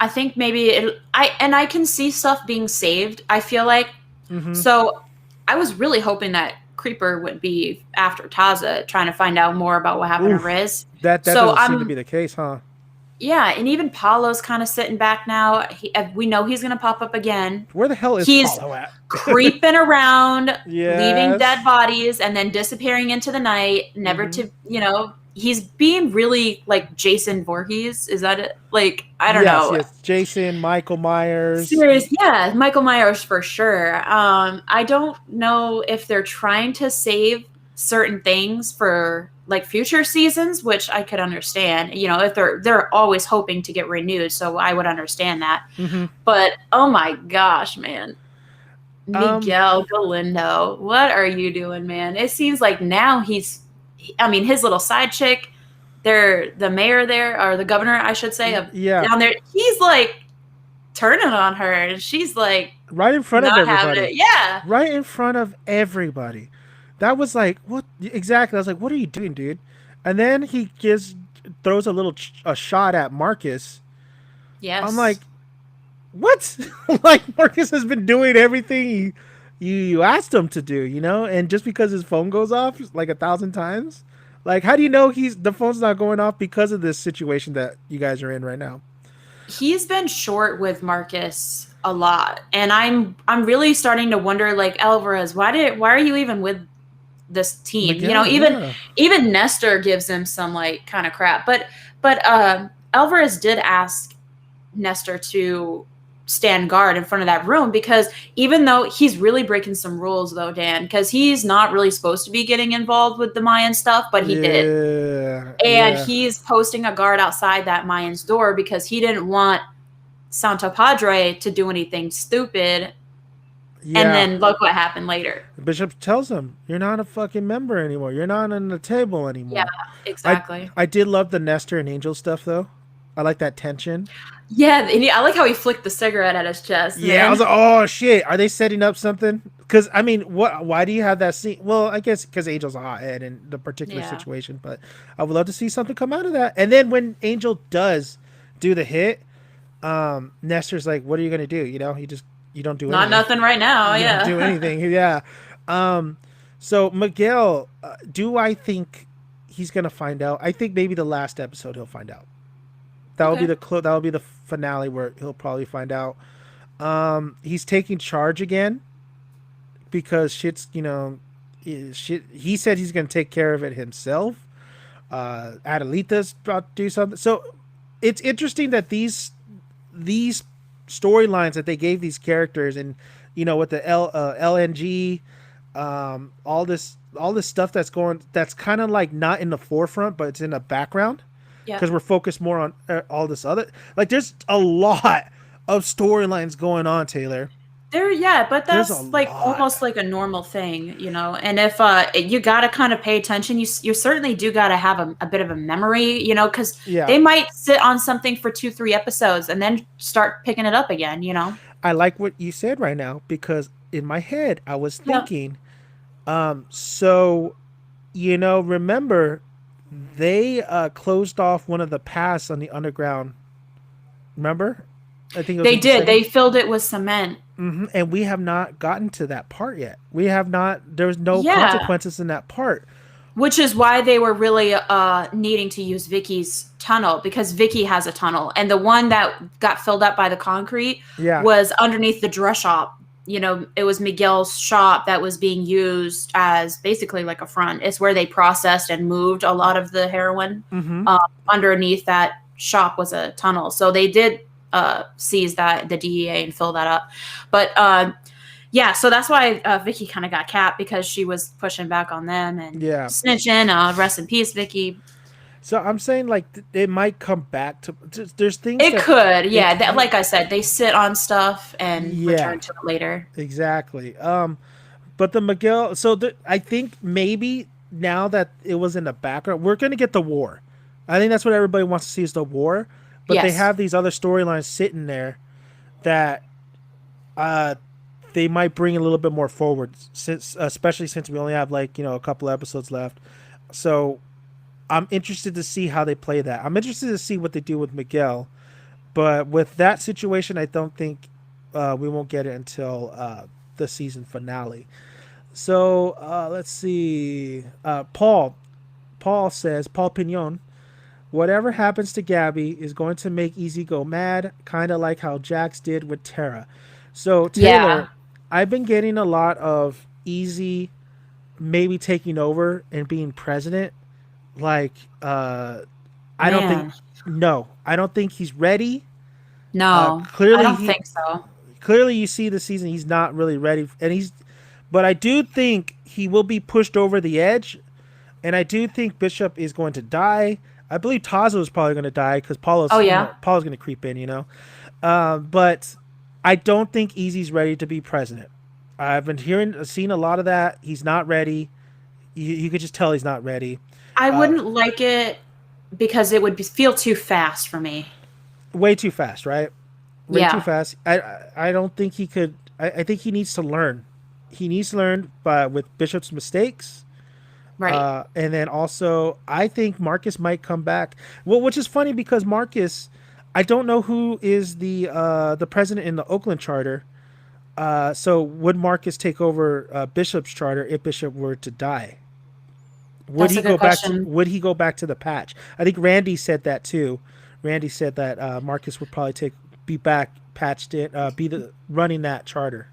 I think maybe I can see stuff being saved. I feel like Mm-hmm. so. I was really hoping that Creeper would be after Taza, trying to find out more about what happened to Oof. Riz. That So doesn't seem to be I'm the case, huh? yeah, and even Paulo's kind of sitting back now. We know he's going to pop up again. Where the hell is He's Paulo at? creeping around, leaving dead Yes. bodies, and then disappearing into the night, never Mm-hmm. to, he's being really like Jason Voorhees. Is that it? Like, I don't Yes, know. yes. Jason, Michael Myers. Serious, yeah, Michael Myers for sure. I don't know if they're trying to save certain things for like future seasons, which I could understand. If they're always hoping to get renewed, so I would understand that. Mm-hmm. But oh my gosh, man, Um, Miguel Galindo, what are you doing, man? It seems like now I mean, his little side chick, the mayor there, or the governor, I should say, of yeah. down there. He's like turning on her, and she's like Right in front of not having everybody. it. Yeah. Right in front of everybody. That was like, what? Exactly. I was like, what are you doing, dude? And then he throws a little a shot at Marcus. I'm like, Yes. what? Like Marcus has been doing everything you asked him to do, and just because his phone goes off like 1,000 times, like how do you know the phone's not going off because of this situation that you guys are in right now? He's been short with Marcus a lot, and I'm really starting to wonder, like, Alvarez, why are you even with this team? Miguel, Even yeah, Nestor gives him some like kind of crap, but Alvarez did ask Nestor to stand guard in front of that room, because even though he's really breaking some rules though, Dan, because he's not really supposed to be getting involved with the Mayan stuff, but he did. yeah, And yeah, he's posting a guard outside that Mayan's door because he didn't want Santo Padre to do anything stupid. And yeah. then look what happened later. The bishop tells him, "You're not a fucking member anymore. You're not on the table Yeah, anymore." I exactly. I did love the Nestor and Angel stuff though. I like that tension. Yeah, and I like how he flicked the cigarette at his chest, Yeah, I was man. like, "Oh shit, are they setting up something?" Because I mean, what? Why do you have that scene? Well, I guess because Angel's a hothead in the particular Yeah. situation, but I would love to see something come out of that. And then when Angel does do the hit, Nestor's like, "What are you gonna do?" You don't do Not anything. nothing right now, You don't do yeah. anything. Yeah. Um, so Miguel, do I think he's gonna find out? I think maybe the last episode he'll find out. That will be Okay. that will be the finale where he'll probably find out. He's taking charge again because shit's shit. He said he's gonna take care of it himself. Adelita's about to do something. So it's interesting that these storylines that they gave these characters, and with the LNG, all this stuff that's kind of like not in the forefront, but it's in the background Yeah. because we're focused more on all this other, like there's a lot of storylines going on, Taylor. Yeah, but There's a that's like lot. almost like a normal thing. And if you got to kind of pay attention, you certainly do got to have a bit of a memory, because Yeah, they might sit on something for 2, 3 episodes and then start picking it up again. I like what you said right now because in my head I was Yep. thinking, so remember they closed off one of the paths on the underground. Remember? I think it was They in the did. second. They filled it with cement. And we have not gotten to that part yet. We have not. There's no Yeah. consequences in that part. Which is why they were really needing to use Vicky's tunnel, because Vicky has a tunnel, and the one that got filled up by the concrete Yeah. was underneath the dress shop. It was Miguel's shop that was being used as basically like a front. It's where they processed and moved a lot of the heroin. Mm-hmm. Underneath that shop was a tunnel, so they did seize the DEA and fill that up. But yeah, so that's why Vicky kind of got capped, because she was pushing back on them and Yeah. snitching. Rest in peace, Vicky. So I'm saying like it might come back to. There's things It that could, yeah. it, Like I said, they sit on stuff and yeah, return to it later. exactly. But the Miguel. So I think maybe now that it was in the background, we're gonna get the war. I think that's what everybody wants to see is the war. But they Yes. have these other storylines sitting there that uh they might bring a little bit more forward, since especially since we only have like a couple episodes left. So I'm interested to see how they play that. I'm interested to see what they do with Miguel. But with that situation, I don't think we won't get it until the season finale. So let's see. Paul says, Paul Pignon, whatever happens to Gabby is going to make Easy go mad, kind of like how Jax did with Tara. So, Yeah, Taylor, I've been getting a lot of Easy maybe taking over and being president. Like, I don't think, man. no, I don't think he's ready. No, I Clearly, don't think so. clearly you see the season he's not really ready, and but I do think he will be pushed over the edge, and I do think Bishop is going to die. I believe Tazo is probably going to die because Oh yeah. Paulo's going to creep in, but I don't think Easy's ready to be president. I've been seeing a lot of that. He's not ready. You could just tell he's not ready. I Uh, wouldn't like it because it would feel too fast for me. Way too fast, right? Way too Yeah, fast. I don't think he could. I think he needs to learn. He needs to learn, but with Bishop's mistakes, right. and then also I think Marcus might come back. Well, which is funny because Marcus, I don't know who is the president in the Oakland charter. So would Marcus take over Bishop's charter if Bishop were to die? Would That's he a good go back to question. Would he go back to the patch? I think Randy said that too. Randy said that Marcus would probably be back patched in, be the running that charter.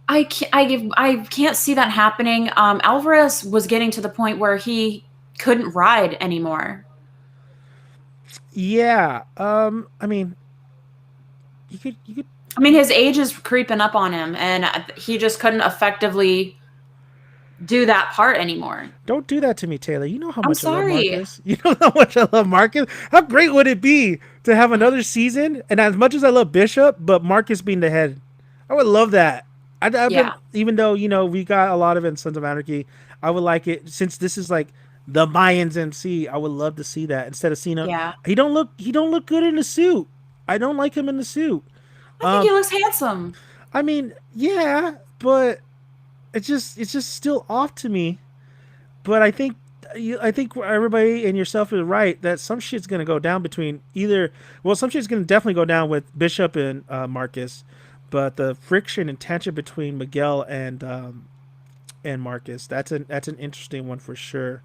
I can't see that happening. Alvarez was getting to the point where he couldn't ride anymore. Yeah. I mean, you could I mean, his age is creeping up on him, and he just couldn't effectively do that part anymore. don't do that to me, Taylor. You know how I'm much I love sorry. Marcus. You know how much I love Marcus. How great would it be to have another season? And as much as I love Bishop, but Marcus being the head, I would love that. I've been Yeah, even though we got a lot of it in Sons of Anarchy. I would like it since this is like the Mayans MC. I would love to see that instead of seeing him. yeah. He don't look good in the suit. I don't like him in the suit. I think he looks handsome. I mean, yeah, but it's just still off to me. But I think everybody and yourself is right that some shit's gonna go down between either. Well, some shit's gonna definitely go down with Bishop and Marcus, but the friction and tension between Miguel and Marcus, that's an interesting one for sure.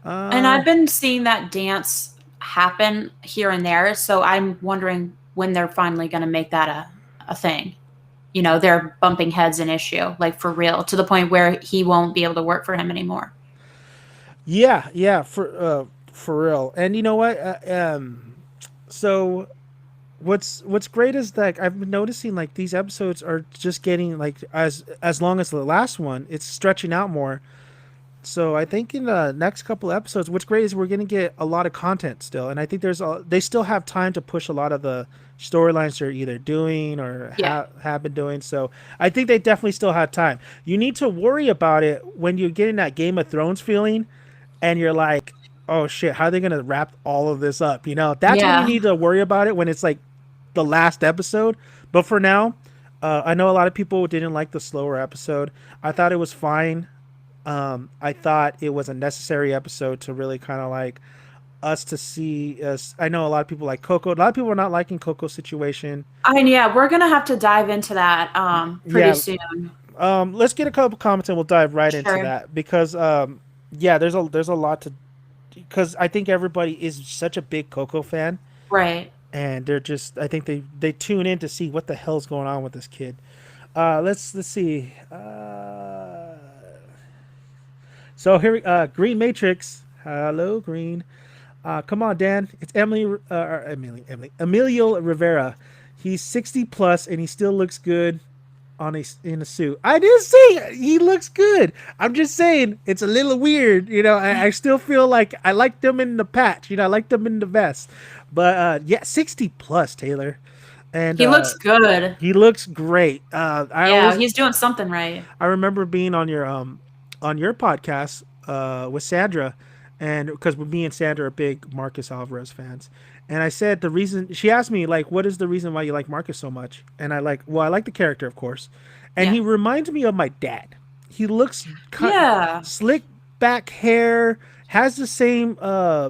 And Uh, I've been seeing that dance happen here and there, so I'm wondering when they're finally going to make that a thing. You know, they're bumping heads an issue, like for real, to the point where he won't be able to work for him anymore. yeah, yeah, for real. And you know what? So what's great is that I've been noticing like these episodes are just getting like as long as the last one, it's stretching out more. So I think in the next couple of episodes, what's great is we're gonna get a lot of content still, and I think they still have time to push a lot of the storylines they're either doing or Yeah. have been doing. So I think they definitely still have time. You need to worry about it when you're getting that Game of Thrones feeling, and you're like, oh shit, how are they gonna wrap all of this up? That's when you Yeah. need to worry about it when it's like the last episode. But for now, I know a lot of people didn't like the slower episode. I thought it was fine. I thought it was a necessary episode to really kind of like us to see us. I know a lot of people like Coco. A lot of people are not liking Coco's situation. I mean, yeah, we're going to have to dive into that pretty Yeah. soon. Let's get a couple comments and we'll dive right into Sure. that because yeah, there's a lot to because I think everybody is such a big Coco fan Right. and they're just I think they tune in to see what the hell's going on with this kid. Let's see. So here, Green Matrix. Hello, Green. Come on, Dan. It's Emilio Rivera. He's 60 plus and he still looks good in a suit. I didn't say he looks good. I'm just saying it's a little weird. I still feel like I like them in the patch. I like them in the vest. But yeah, 60 plus Taylor, and He looks good. he looks great. Yeah, he's doing something right. I remember being on your podcast with Sandra, and because me and Sandra are big Marcus Alvarez fans, and I said the reason she asked me like, what is the reason why you like Marcus so much? And I like the character, of course, and Yeah. he reminds me of my dad. He looks Yeah. slick back hair, has the same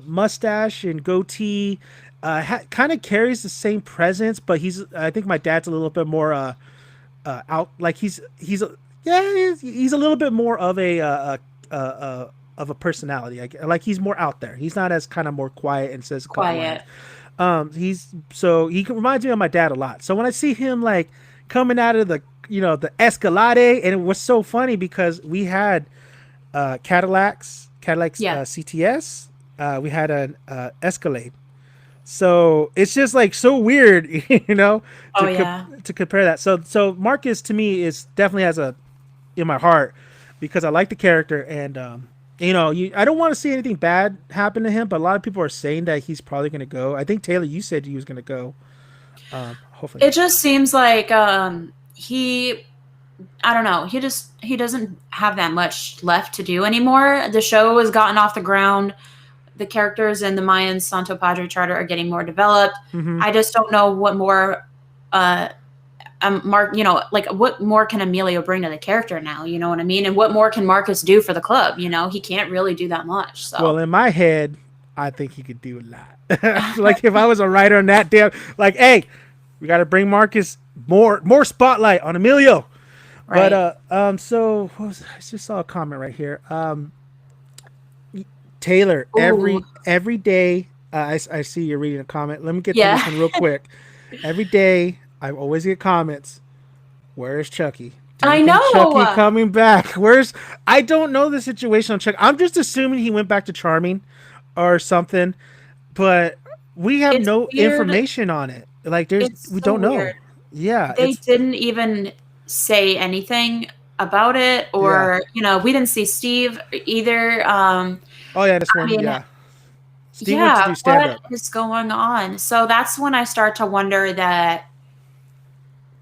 mustache and goatee, kind of carries the same presence, but I think my dad's a little bit more out. Like he's a little bit more of a personality. Like he's more out there. He's not as kind of more quiet and says a couple lines. Quiet. He reminds me of my dad a lot. So when I see him like coming out of the the Escalade, and it was so funny because we had Cadillacs Yeah. CTS. We had an Escalade. So it's just like so weird, Oh yeah. to compare that. So Marcus to me is definitely has a in my heart because I like the character and I don't want to see anything bad happen to him, but a lot of people are saying that he's probably going to go. I think Taylor, you said he was going to go. Hopefully It not. just seems like he I don't know. He doesn't have that much left to do anymore. The show has gotten off the ground. The characters in the Mayan Santo Padre Charter are getting more developed. Mm-hmm. I just don't know what more Mark, like what more can Emilio bring to the character now? You know what I mean? And what more can Marcus do for the club? He can't really do that much. Well, So in my head, I think he could do a lot. Like if I was a writer on that damn, like, hey, we got to bring Marcus more spotlight on Emilio. right. But so I just saw a comment right here. Taylor, Ooh. every day, I see you're reading a comment. Let me get to this Yeah. one real quick. Every day, I always get comments. Where is Chucky? Do you I think Chucky know. coming back? Where's I don't know the situation on Chucky. I'm just assuming he went back to Charming or something, but we have It's no weird. information on it. Like It's we so don't know. weird. Yeah, They didn't even say anything about it, yeah. or we didn't see Steve either. Oh yeah, this I one, mean, yeah. Steve went to yeah, do stand what up. is going on? So that's when I start to wonder that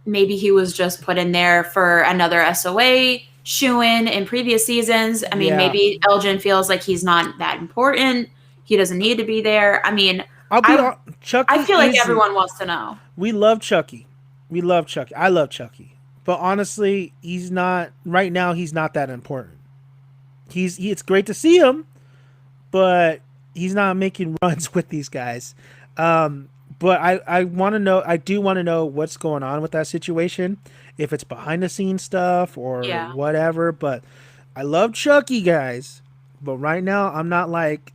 maybe he was just put in there for another SOA shoe in previous seasons. I mean, Yeah. maybe Elgin feels like he's not that important. He doesn't need to be there. I mean, I'll be I on I Chucky feel like is everyone wants to know. we love Chucky. We love Chucky. I love Chucky. But honestly, he's not right now he's not that important. It's great to see him, but he's not making runs with these guys. But I want to know. I do want to know what's going on with that situation, if it's behind the scenes stuff or Yeah. whatever. But I love Chucky, guys. But right now, I'm not like,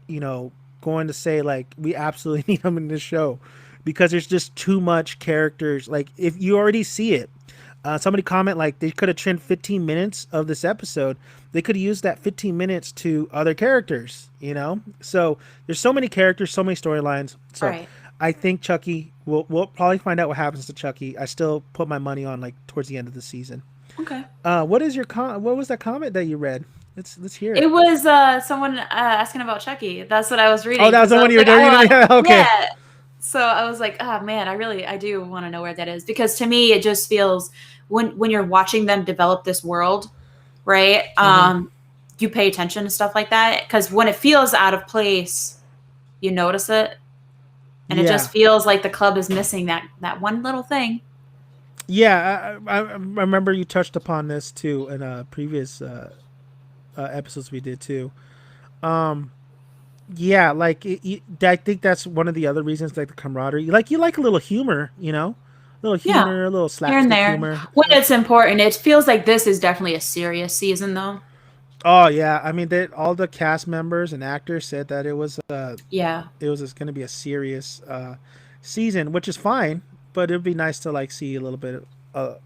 you know, going to say like we absolutely need him in this show because there's just too much characters. Like if you already see it, somebody comment like they could have trimmed 15 minutes of this episode. They could have used that 15 minutes to other characters, So there's so many characters, so many storylines. So Right. I think Chucky. We'll probably find out what happens to Chucky. I still put my money on like towards the end of the season. Okay. What is your what was that comment that you read? Let's hear It it. was someone asking about Chucky. That's what I was Oh, reading that was because the I one was you were like, doing. Yeah, okay. yeah. So I was like, oh man, I do want to know where that is because to me it just feels when you're watching them develop this world, right? Hmm. You pay attention to stuff like that because when it feels out of place, you notice it, and it Yeah, just feels like the club is missing that one little thing. yeah. I remember you touched upon this too in previous episodes we did too. Um, yeah, like I think that's one of the other reasons, like the camaraderie. You like a little humor, Yeah, a little here and slapstick there humor. when it's important. It feels like this is definitely a serious season, though. Oh yeah, I mean, all the cast members and actors said that Yeah, it was going to be a serious season, which is fine. But it'd be nice to like see a little bit of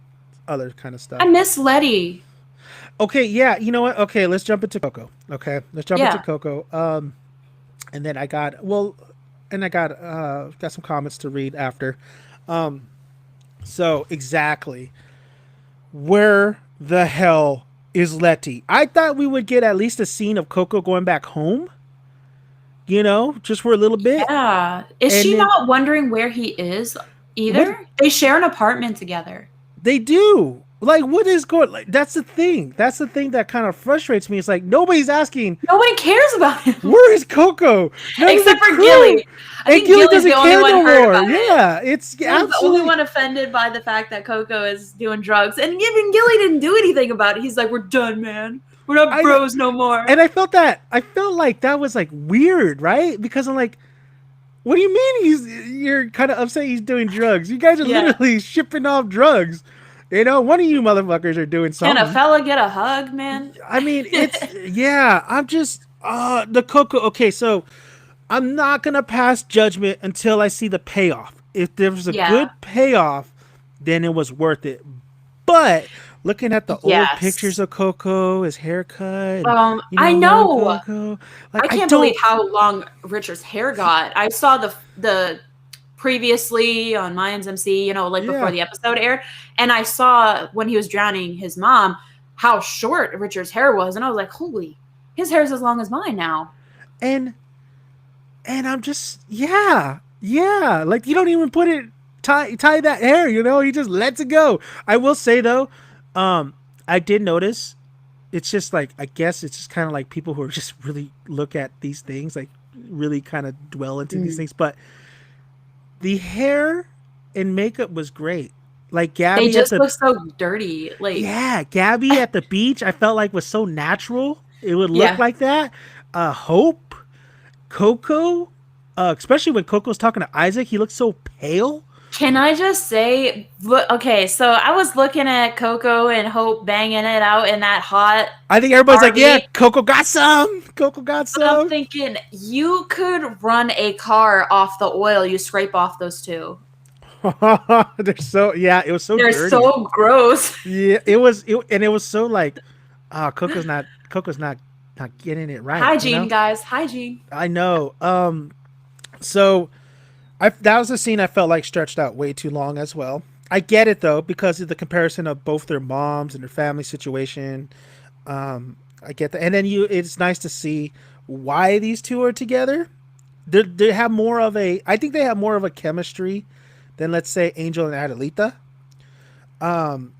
other kind of I stuff. miss Letty. Okay, yeah, you know what? Okay, let's jump into Coco. Okay, let's jump into Yeah. Coco. And then I got some comments to read after. Um, so exactly, where the hell is Letty? I thought we would get at least a scene of Coco going back home. Just for a little bit, Yeah. Is and she then not wondering where he is what either? They share an apartment together. they do. Like, what is going? Like, that's the thing. That's the thing that kind of frustrates me. It's like nobody's asking, Nobody cares about him where is Coco? None of the except for crew. Gilly. I And think Gilly Gilly's doesn't the only care one no hurt more. about it. Yeah, it's Gilly's the only absolutely. one offended by the fact that Coco is doing drugs. And even Gilly didn't do anything about it. He's like, we're done, man. We're not I bros no more. and I felt like that was like weird, right? Because I'm like, What do you mean you're kind of upset he's doing drugs? You guys are Yeah. literally shipping off drugs. You know, one of you motherfuckers are doing Can a something. fella get a hug, man? I mean, it's yeah. I'm just the Coco. Okay, so I'm not gonna pass judgment until I see the payoff. If there was a Yeah. good payoff, then it was worth it. But looking at the old pictures Yes. of Coco, his haircut, and I young know. Coco, like I I can't believe don't. how long Richard's hair got. I saw the previously on Mayans MC, like before Yeah, the episode aired, and I saw when he was drowning his mom how short Richard's hair was, and I was like, holy, his hair's as long as mine now. and I'm just yeah. Like you don't even put it tie that hair. He just lets it go. I will say though, I did notice. It's just like I guess it's just kind of like people who are just really look at these things, like really kind of dwell into these Mm. things. But the hair and makeup was great. Like They Gabby at just the look so dirty. Like, yeah, Gabby at the beach, I felt like was so natural. It would look yeah. like that. Hope, Coco, especially when Coco's talking to Isaac, he looks so pale. Can I just say, look, okay, so I was looking at Coco and Hope banging it out in that hot I think everybody's like, yeah, RV. Coco got some. Coco got But I'm some. thinking you could run a car off the oil you scrape off those two. They're so yeah, it was so They're dirty. so gross. Yeah, it was, and it was so like, Coco's not getting it right. Hygiene, guys, hygiene. I know. So I that was a scene I felt like stretched out way too long as well. I get it though because of the comparison of both their moms and their family situation. I get that, and then it's nice to see why these two are together. They have more of a, I think they have more of a chemistry than let's say Angel and Adelita. Um,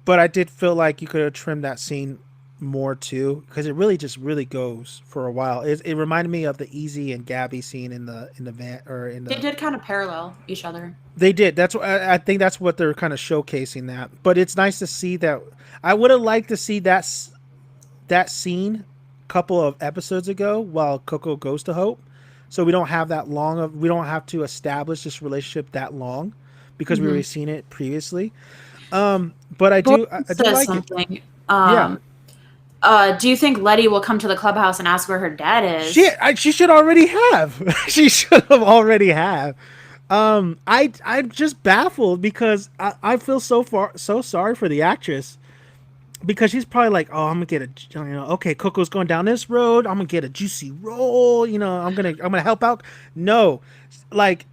but I did feel like you could have trimmed that scene more too because it really just really goes for a while. It reminded me of the Easy and Gabby scene in the van or in They the did kind of parallel each other. they did. That's what I think that's what they're kind of showcasing that. But it's nice to see that. I would have liked to see that scene a couple of episodes ago while Coco goes to Hope. So we don't have that long of we don't have to establish this relationship that long because we already Hmm. seen it previously. But I do Says like it. something. Yeah. Do you think Letty will come to the clubhouse and ask where her dad is? She should already have. She should have already have. I'm just baffled because I feel so sorry for the actress because she's probably like, oh, I'm gonna get okay, Coco's going down this road. I'm gonna get a juicy roll. I'm gonna help out. No, like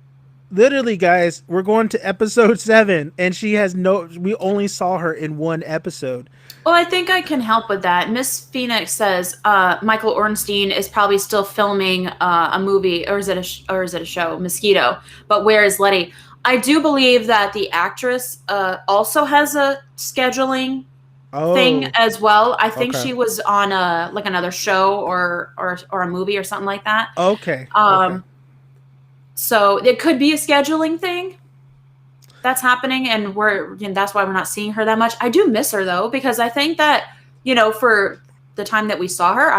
literally, guys, we're going to episode 7, and she has no. We only saw her in one episode. Well, I think I can help with that. Miss Phoenix says Michael Ornstein is probably still filming a movie, or is it a show, Mosquito? But where is Letty? I do believe that the actress also has a scheduling thing Oh, as well. I think okay, she was on like another show or a movie or something like that. okay, okay. Um, so it could be a scheduling thing that's happening, and that's why we're not seeing her that much. I do miss her though, because I think that for the time that we saw her,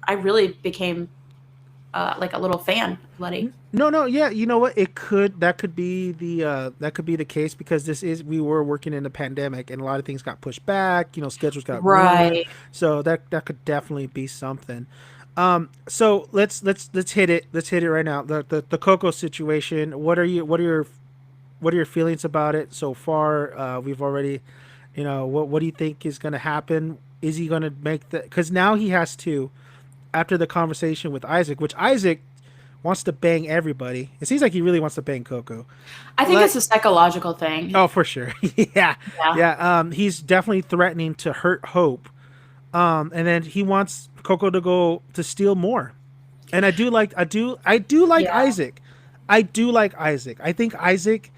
I really became like a little fan of Letty. No, no, yeah, you know what? That could be the case because we were working in the pandemic and a lot of things got pushed back, schedules got ruined. Right. So that could definitely be something. So let's hit it. Let's hit it right now. The Coco situation. What are your feelings about it so far? We've already, what do you think is going to happen? Is he going to make the? Because now he has to, after the conversation with Isaac, which Isaac wants to bang everybody. It seems like he really wants to bang Coco. I think Let it's a psychological thing. Oh, for sure, yeah, Yeah. yeah. He's definitely threatening to hurt Hope. And then he wants Coco to go to steal more. And I do like Yeah. Isaac. I do like Isaac. I think Isaac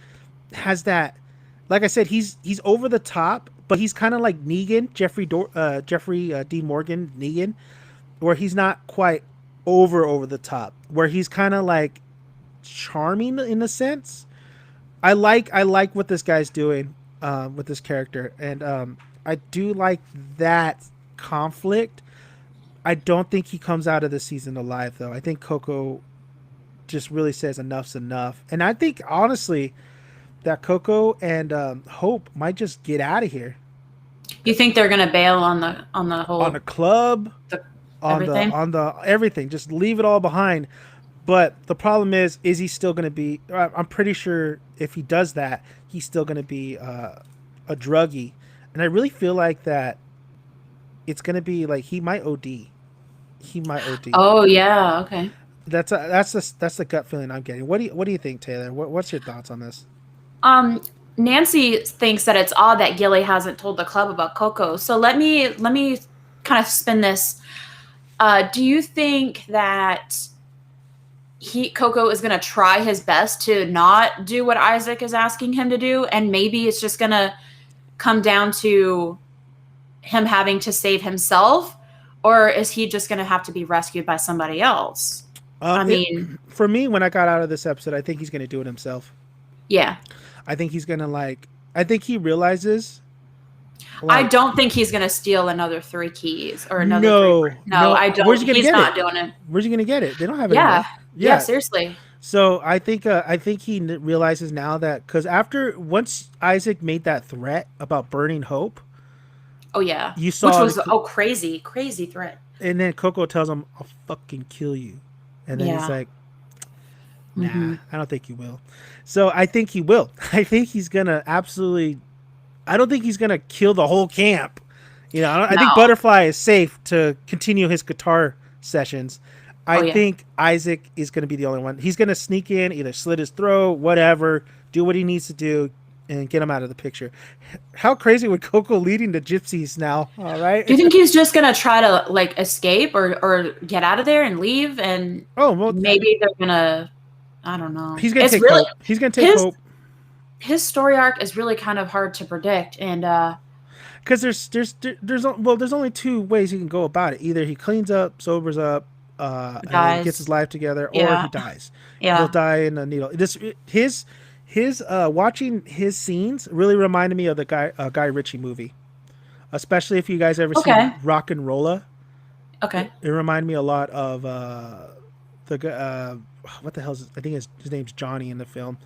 has that. Like I said, he's over the top, but he's kind of like Negan, Jeffrey Dean Morgan Negan, where he's not quite over the top, where he's kind of like charming in a sense. I like what this guy's doing with this character, and I do like that conflict. I don't think he comes out of the season alive, though. I think Coco just really says enough's enough. And I think honestly that Coco and Hope might just get out of here You think they're gonna bail on the on the whole club, the on everything? the everything. Just leave it all behind. But the problem is he still going to be? I'm pretty sure if he does that, he's still going to be a druggie. And I really feel like that it's going to be like he might OD. He might OD. Oh yeah, okay. That's the gut feeling I'm getting. What do you think, Taylor? What's your thoughts on this? Um, Nancy thinks that it's odd that Gilly hasn't told the club about Coco. So let me kind of spin this. Do you think that Coco is going to try his best to not do what Isaac is asking him to do, and maybe it's just going to come down to him having to save himself, or is he just going to have to be rescued by somebody else? I It, mean, for me, when I got out of this episode, I think he's going to do it himself. yeah. I think he's going to like. I think he realizes. I Like, don't think he's going to steal another 3 keys or another no, 3. No, I don't. Where's he going to He's get not it? doing it. Where's he going to get it? They don't have it Yeah. anywhere. Yeah, seriously. So I think he realizes now that because once Isaac made that threat about burning Hope, Oh yeah. you Which saw was crazy threat. and then Coco tells him, "I'll fucking kill you," and then he's Yeah. like, "Nah, I don't think you will." So I think he will. I think he's gonna absolutely. I don't think he's gonna kill the whole camp. I think No. Butterfly is safe to continue his guitar sessions. Oh I yeah. think Isaac is going to be the only one. He's going to sneak in, either slit his throat, whatever, do what he needs to do, and get him out of the picture. How crazy would Coco leading the gypsies now? All right. Do you think he's just gonna try to like escape or get out of there and leave, and Oh well, maybe they're gonna, I don't know. he's going to It's take really Hope. He's going to take his Hope his story arc is really kind of hard to predict, and because there's only two ways he can go about it. Either he cleans up, sobers up, and then gets dies. his life together, or Yeah. he dies. He'll Yeah. die in a needle. His watching his scenes really reminded me of the Guy Ritchie movie, especially if you guys ever Okay. seen Rock and Rolla. Okay. It reminded me a lot of the guy. What the hell is I think his name's Johnny in the film,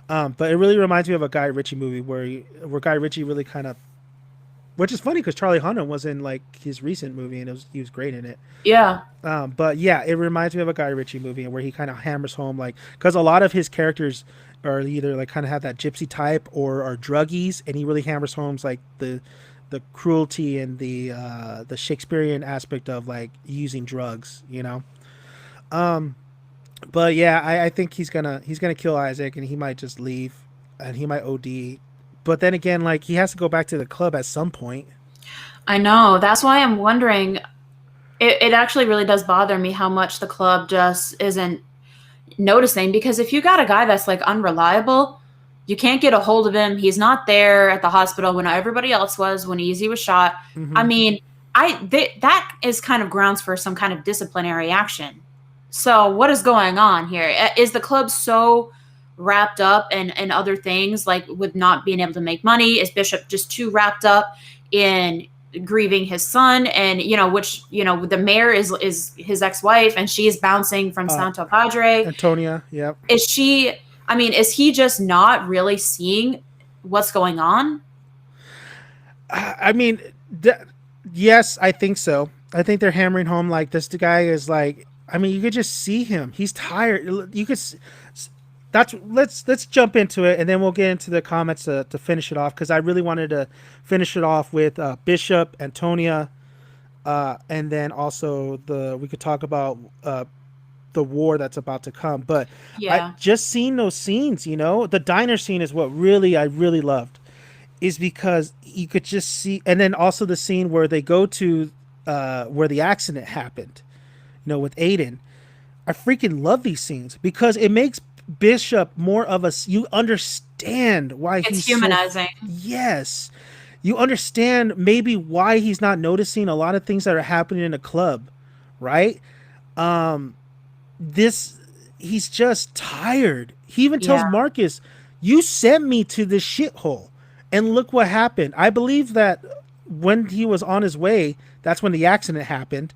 but it really reminds me of a Guy Ritchie movie where Guy Ritchie really kind of, which is funny because Charlie Hunnam was in like his recent movie and he was great in it. Yeah. But yeah, it reminds me of a Guy Ritchie movie where he kind of hammers home like because a lot of his characters are either like kind of have that gypsy type or are druggies, and he really hammers home like the cruelty and the Shakespearean aspect of like using drugs, But yeah, I think he's gonna kill Isaac, and he might just leave, and he might OD. But then again, like he has to go back to the club at some point. I know. That's why I'm wondering. It actually really does bother me how much the club just isn't noticing, because if you got a guy that's like unreliable, you can't get a hold of him. He's not there at the hospital when everybody else was, when Easy was shot. Mm-hmm. I mean, that is kind of grounds for some kind of disciplinary action. So what is going on here? Is the club so wrapped up in other things, like with not being able to make money? Is Bishop just too wrapped up in grieving his son, and which the mayor is his ex-wife, and she is bouncing from Santo Padre. Antonia, yep. Is she? I mean, is he just not really seeing what's going on? I mean, yes, I think so. I think they're hammering home like this. The guy is like, I mean, you could just see him. He's tired. You could. Let's jump into it, and then we'll get into the comments to finish it off, because I really wanted to finish it off with Bishop, Antonia, and then also we could talk about the war that's about to come. But Yeah. just seeing those scenes, the diner scene is what I really loved, is because you could just see, and then also the scene where they go to where the accident happened, with Aiden. I freaking love these scenes because it makes Bishop more of a, you understand why It's he's humanizing. yes, you understand maybe why he's not noticing a lot of things that are happening in the club, right? He's just tired. He even tells Marcus, "You sent me to this shithole, and look what happened." I believe that when he was on his way, that's when the accident happened.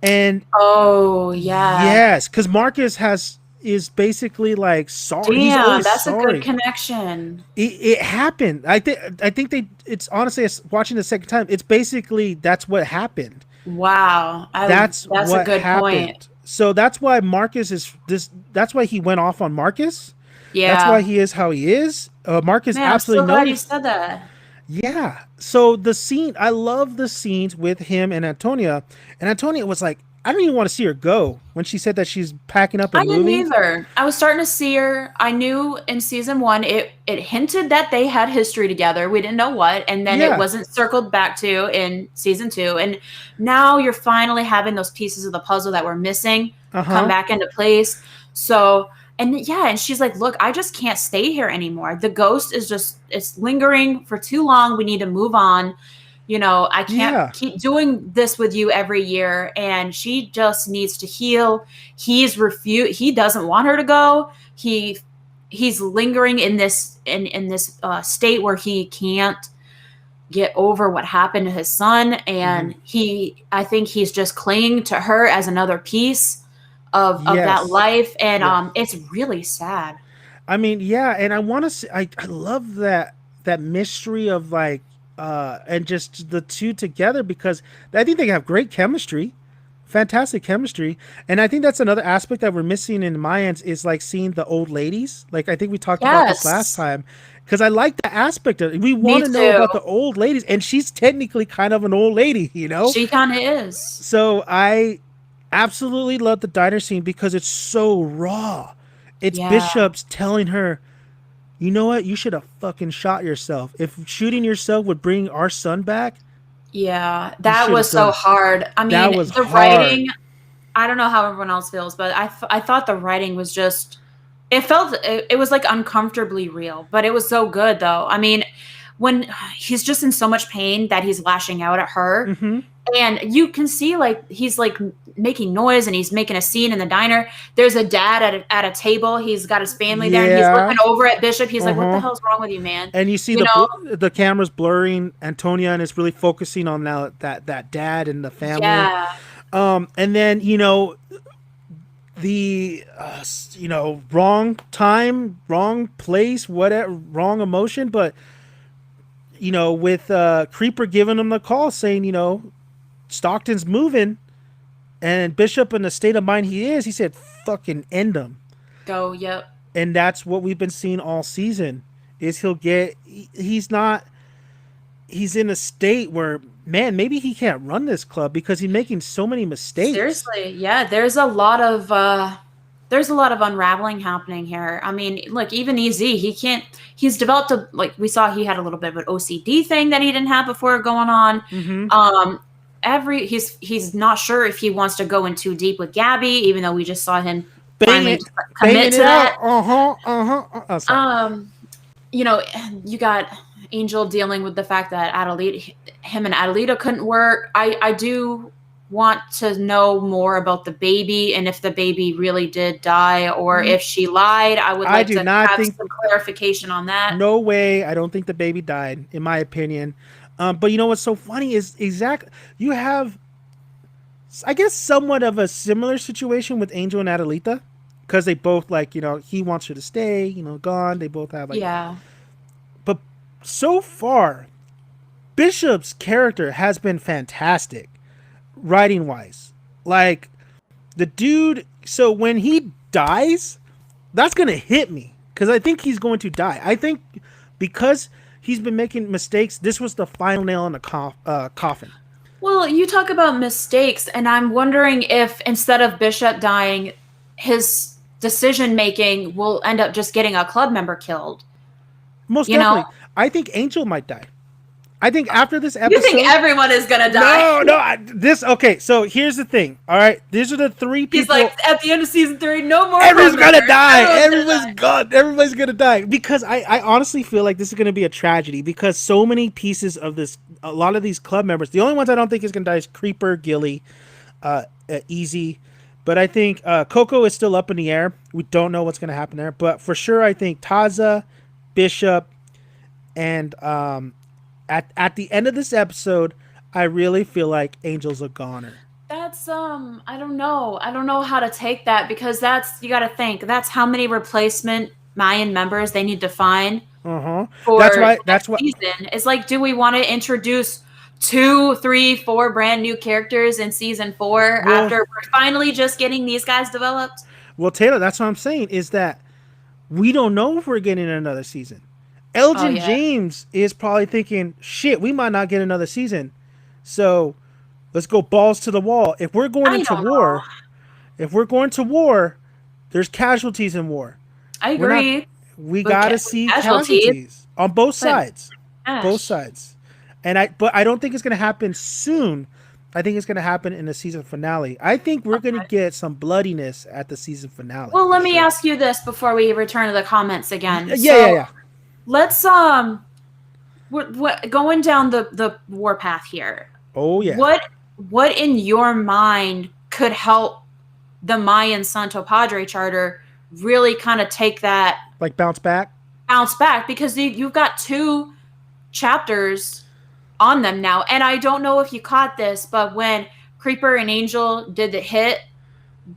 And oh yeah, yes, because Marcus has is basically like sorry. He's Damn, always that's a good sorry. connection. It happened. I think they. It's honestly watching the second time. It's basically that's what happened. Wow. That's That's a what good point. happened. So that's why Marcus is this. That's why he went off on Marcus. That's why Yeah. he is how he is. Marcus Man, I'm absolutely so glad you knows. said that. Yeah. So the scene, I love the scenes with him and Antonia. And Antonia was like, I don't even want to see her go when she said that she's packing up I and didn't moving. either. I was starting to see her. I knew in season one it hinted that they had history together. We didn't know what, and then it Yeah. wasn't circled back to in season two. And now you're finally having those pieces of the puzzle that were missing Uh come huh. back into place. So and yeah, and she's like, look, I just can't stay here anymore. The ghost is just it's lingering for too long. We need to move on. I can't Yeah. keep doing this with you every year. And she just needs to heal. He doesn't want her to go. He's lingering in this state where he can't get over what happened to his son. Hmm. And I think he's just clinging to her as another piece of that Yes. life. And Yes. it's really sad. I mean, yeah, and I want to see. I love that mystery of like, and just the two together because I think they have great chemistry, fantastic chemistry, and I think that's another aspect that we're missing in Mayans is like seeing the old ladies. Like I think we talked about this last Yes, time because I like the aspect of it. We me want to know too. about the old ladies, and she's technically kind of an old lady, you know. She kind of is. So I absolutely love the diner scene because it's so raw. It's Yeah. Bishop's telling her, you know what? You should have fucking shot yourself. If shooting yourself would bring our son back, Yeah, you that should was have so done. hard. I That mean, was the hard. writing, I don't know how everyone else feels, but I thought the writing was just it was like uncomfortably real, but it was so good though. I mean, when he's just in so much pain that he's lashing out at her, Mm-hmm. and you can see like he's like making noise and he's making a scene in the diner. There's a dad at a table. He's got his family there and he's Yeah. looking over at Bishop. He's like, "What the Uh-huh. hell's wrong with you, man?" And you see You know? the camera's blurring Antonia and it's really focusing on now that dad and the family. Yeah. And then the wrong time, wrong place, whatever, wrong emotion, but with Creeper giving him the call saying, Stockton's moving, and Bishop in the state of mind he is, he said, "Fucking end him." Go. Yep. And that's what we've been seeing all season. Is he's not he's in a state where man maybe he can't run this club because he's making so many mistakes. Seriously, yeah, there's a lot of unraveling happening here. I mean, look, even EZ, he's developed a like we saw he had a little bit of an OCD thing that he didn't have before going on. Mm-hmm. Um he's not sure if he wants to go in too deep with Gabby, even though we just saw him finally Banging, commit banging to it out. that. Sorry. Um you got Angel dealing with the fact that him and Adelita couldn't work. I do want to know more about the baby and if the baby really did die or if she lied. I would I like do to not have think. some clarification on that. No way. I don't think the baby died, in my opinion. But you know what's so funny is you have, I guess, somewhat of a similar situation with Angel and Adelita, because they both like he wants her to stay, gone. They both have like, Yeah. but so far, Bishop's character has been fantastic, writing wise. Like the dude. So when he dies, that's gonna hit me because I think he's going to die. I think because he's been making mistakes, this was the final nail in the coffin. Well, you talk about mistakes, and I'm wondering if instead of Bishop dying, his decision making will end up just getting a club member killed. Most You know, definitely, I think Angel might die. I think after this you think episode. everyone is gonna die. No, no. This okay. So here's the thing. All right, these are the three He's people. like, at the end of season 3, no more Everyone's club gonna members. die. Everyone's gonna Everyone's gone. Everybody's gonna die because I honestly feel like this is gonna be a tragedy because so many pieces of this, a lot of these club members. The only ones I don't think is gonna die is Creeper, Gilly, Easy, but I think Coco is still up in the air. We don't know what's gonna happen there, but for sure I think Taza, Bishop, and at the end of this episode, I really feel like Angel's a goner. that's I don't know. I don't know how to take that, because that's, you got to think, that's how many replacement Mayan members they need to find Uh-huh. That's for why next that's what season. It's like, do we want to introduce two, three, four brand new characters in season 4 well after we're finally just getting these guys developed? well Taylor, that's what I'm saying is that we don't know if we're getting another season. Oh Elgin yeah, James is probably thinking, shit, we might not get another season. So let's go balls to the wall. I don't know. If we're going to war, there's casualties in war. I We're not agree we with, gotta with see casualties, casualties on both but sides. Both gosh. sides. But I don't think it's gonna happen soon. I think it's gonna happen in the season finale. I think we're gonna get some bloodiness at the season finale Well, for let me sure. ask you this before we return to the comments again. Yeah, yeah, So yeah. let's going down the war path here. Oh yeah. What in your mind could help the Mayan Santo Padre charter really kind of take that Like bounce back. bounce back, because you've got 2 chapters on them now. And I don't know if you caught this, but when Creeper and Angel did the hit,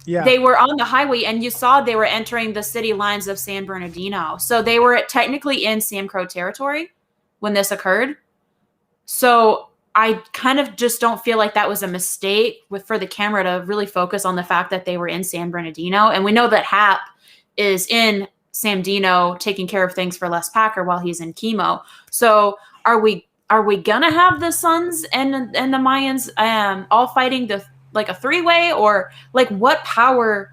Yeah. they were on the highway and you saw they were entering the city lines of San Bernardino. So they were technically in Sam Crow territory when this occurred. So I kind of just don't feel like that was a mistake for the camera to really focus on the fact that they were in San Bernardino. And we know that Hap is in Sam Dino taking care of things for Les Packer while he's in chemo. So are we gonna have the Sons and the Mayans all fighting like a 3-way, or like what power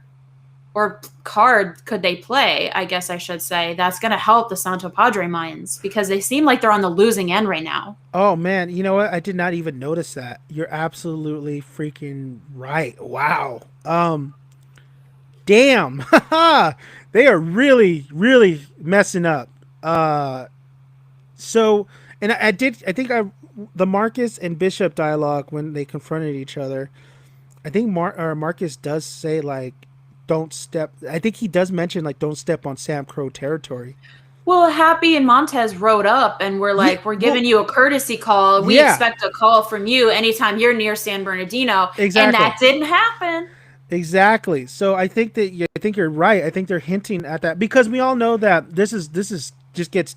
or card could they play, I guess I should say, that's going to help the Santo Padre Mayans, because they seem like they're on the losing end right now. Oh man, you know what? I did not even notice that. You're absolutely freaking right. Wow. Damn. They are really, really messing up. So, and I think the Marcus and Bishop dialogue when they confronted each other, I think Marcus does say like, don't step. I think he does mention like, don't step on Sam Crow territory. Well, Happy and Montez rode up and we're Yeah, like, we're well, giving you a courtesy call. We yeah, expect a call from you anytime you're near San Bernardino. And exactly. that didn't happen. Exactly. So I think I think you're right. I think they're hinting at that because we all know that this is just gets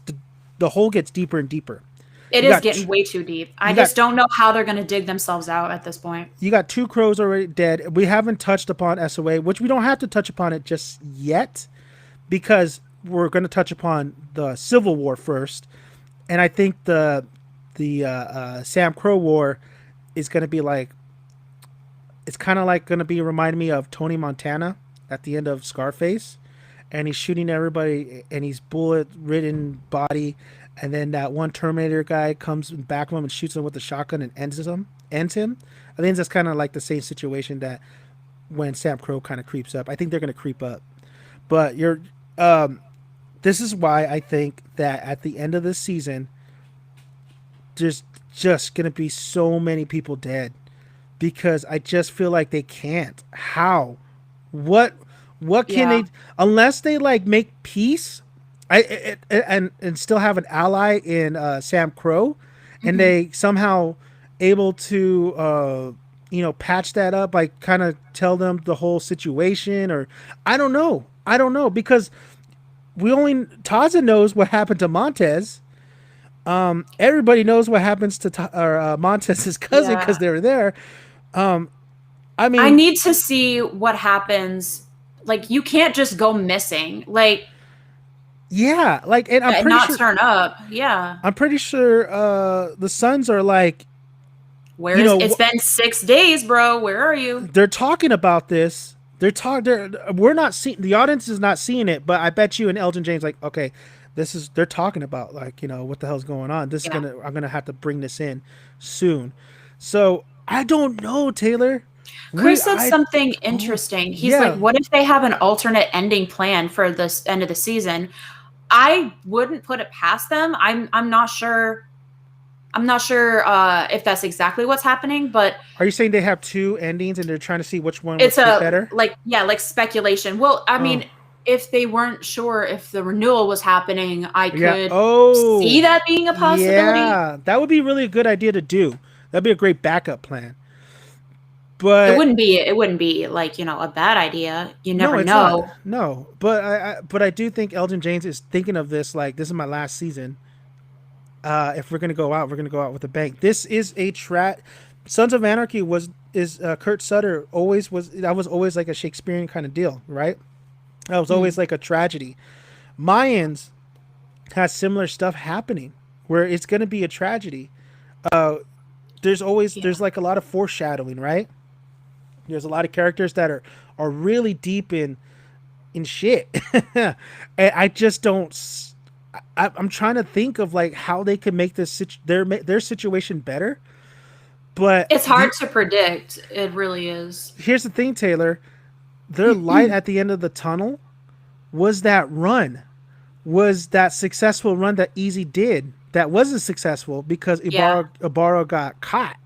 the hole gets deeper and deeper. It You is got getting way too deep. I you got just don't know how they're going to dig themselves out at this point. you got 2 crows already dead. We haven't touched upon SOA, which we don't have to touch upon it just yet because we're going to touch upon the Civil War first, and I think the Sam Crow War is going to be like it's kind of like going to be reminding me of Tony Montana at the end of Scarface, and he's shooting everybody, and he's bullet-ridden body, and then that one Terminator guy comes back of him and shoots him with a shotgun and ends him. I think that's kind of like the same situation that when Sam Crow kind of creeps up. I think they're going to creep up, but this is why I think that at the end of this season, there's just going to be so many people dead because I just feel like they can't. How? What? What can Yeah. they? Unless they like make peace, and still have an ally in Sam Crow, and they somehow able to patch that up, like kind of tell them the whole situation, or I don't know. I don't know because we only Taza knows what happened to Montez. Everybody knows what happens to Montez's cousin because Yeah. they were there. I I mean, need to see what happens. Like, you can't just go missing, like, yeah, like, and and not turn up. Yeah. I'm pretty sure the Suns are like, It's been 6 days, bro. Where are you? they're talking about this. We're not seeing, the audience is not seeing it, but I bet you and Elgin James like, okay, they're talking about like, what the hell's going on. Yeah. I'm gonna have to bring this in soon. So I don't know, Taylor. Chris said something interesting. He's like, Yeah. what if they have an alternate ending plan for this end of the season? I wouldn't put it past them. I'm not sure. I'm not sure if that's exactly what's happening, but Are you saying they have 2 endings and they're trying to see which one would it's fit a better? like speculation. Well, I mean, if they weren't sure if the renewal was happening, I Yeah. could Oh, see that being a possibility. yeah. That would be really a good idea to do. That'd be a great backup plan. But it wouldn't be like, you know, a bad idea. You no, never it's not. know. No, but I do think Elgin James is thinking of this like this is my last season. If we're gonna go out, we're gonna go out with a bang. This is a Sons of Anarchy was is Kurt Sutter always was that was always like a Shakespearean kind of deal, right? That was always Mm, like a tragedy. Mayans has similar stuff happening where it's gonna be a tragedy. Uh, there's yeah. like a lot of foreshadowing, right? There's a lot of characters that are really deep in shit, and I just don't. I'm trying to think of like how they could make their situation better. But It's hard to predict. It really is. here's the thing, Taylor. Their light at the end of the tunnel was was that successful run that Easy did. That wasn't successful because Yeah. Ibarra got caught.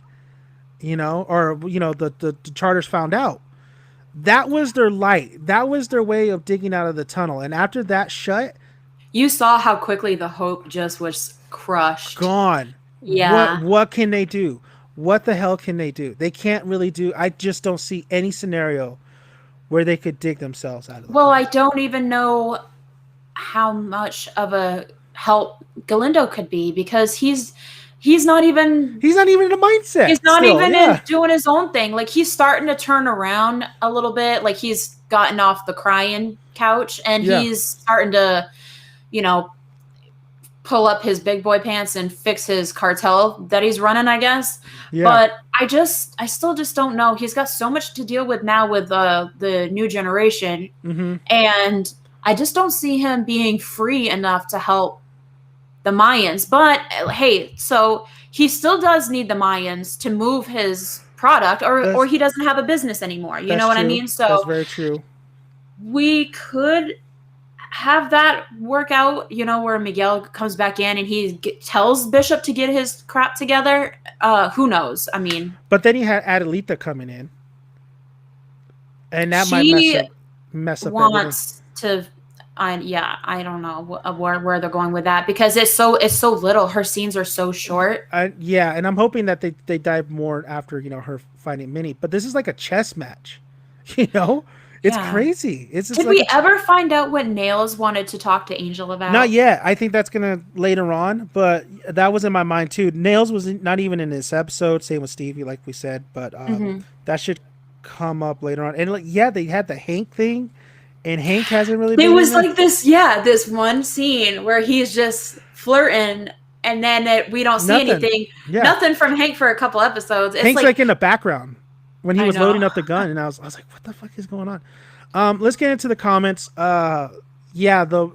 Or the charters found out. That was their light. That was their way of digging out of the tunnel. And after that shut, You saw how quickly the hope just was crushed. gone. Yeah. What can they do? What the hell can they do? They can't really do. I just don't see any scenario where they could dig themselves out of the Well, hole. I don't even know how much of a help Galindo could be because he's not even He's not even in a mindset he's not still. even in Yeah. doing his own thing. Like he's starting to turn around a little bit. Like he's gotten off the crying couch and Yeah. he's starting to, you know, pull up his big boy pants and fix his cartel that he's running, I guess. Yeah. But I still just don't know. He's got so much to deal with now with the new generation, Mm-hmm. and I just don't see him being free enough to help the Mayans. But hey, so he still does need the Mayans to move his product, or That's he doesn't have a business anymore. You that's know what I true. mean? That's So very true. we could have that work out, you know, where Miguel comes back in and tells Bishop to get his crap together. Who knows? I mean, But then he had Adelita coming in, and that might she mess up everything. wants to. I don't know where they're going with that because it's so little. Her scenes are so short. Yeah, and I'm hoping that they dive more after her fighting Minnie. But this is like a chess match, you know. It's Yeah. crazy. It's just Did like we ever find out what Nails wanted to talk to Angel not about? yet. I think that's gonna later on, but that was in my mind too. Nails was not even in this episode. Same with Stevie, like we said, but Hmm. that should come up later on. And like, yeah, they had the Hank thing, and Hank hasn't really It been in was there. like this one scene where he's just flirting, and then we don't see Nothing. anything, Yeah, nothing from Hank for a couple episodes. It's Hank's like, like in the background when he I was know. loading up the gun, and I was like, what the fuck is going on? Let's get into the comments. Yeah, we'll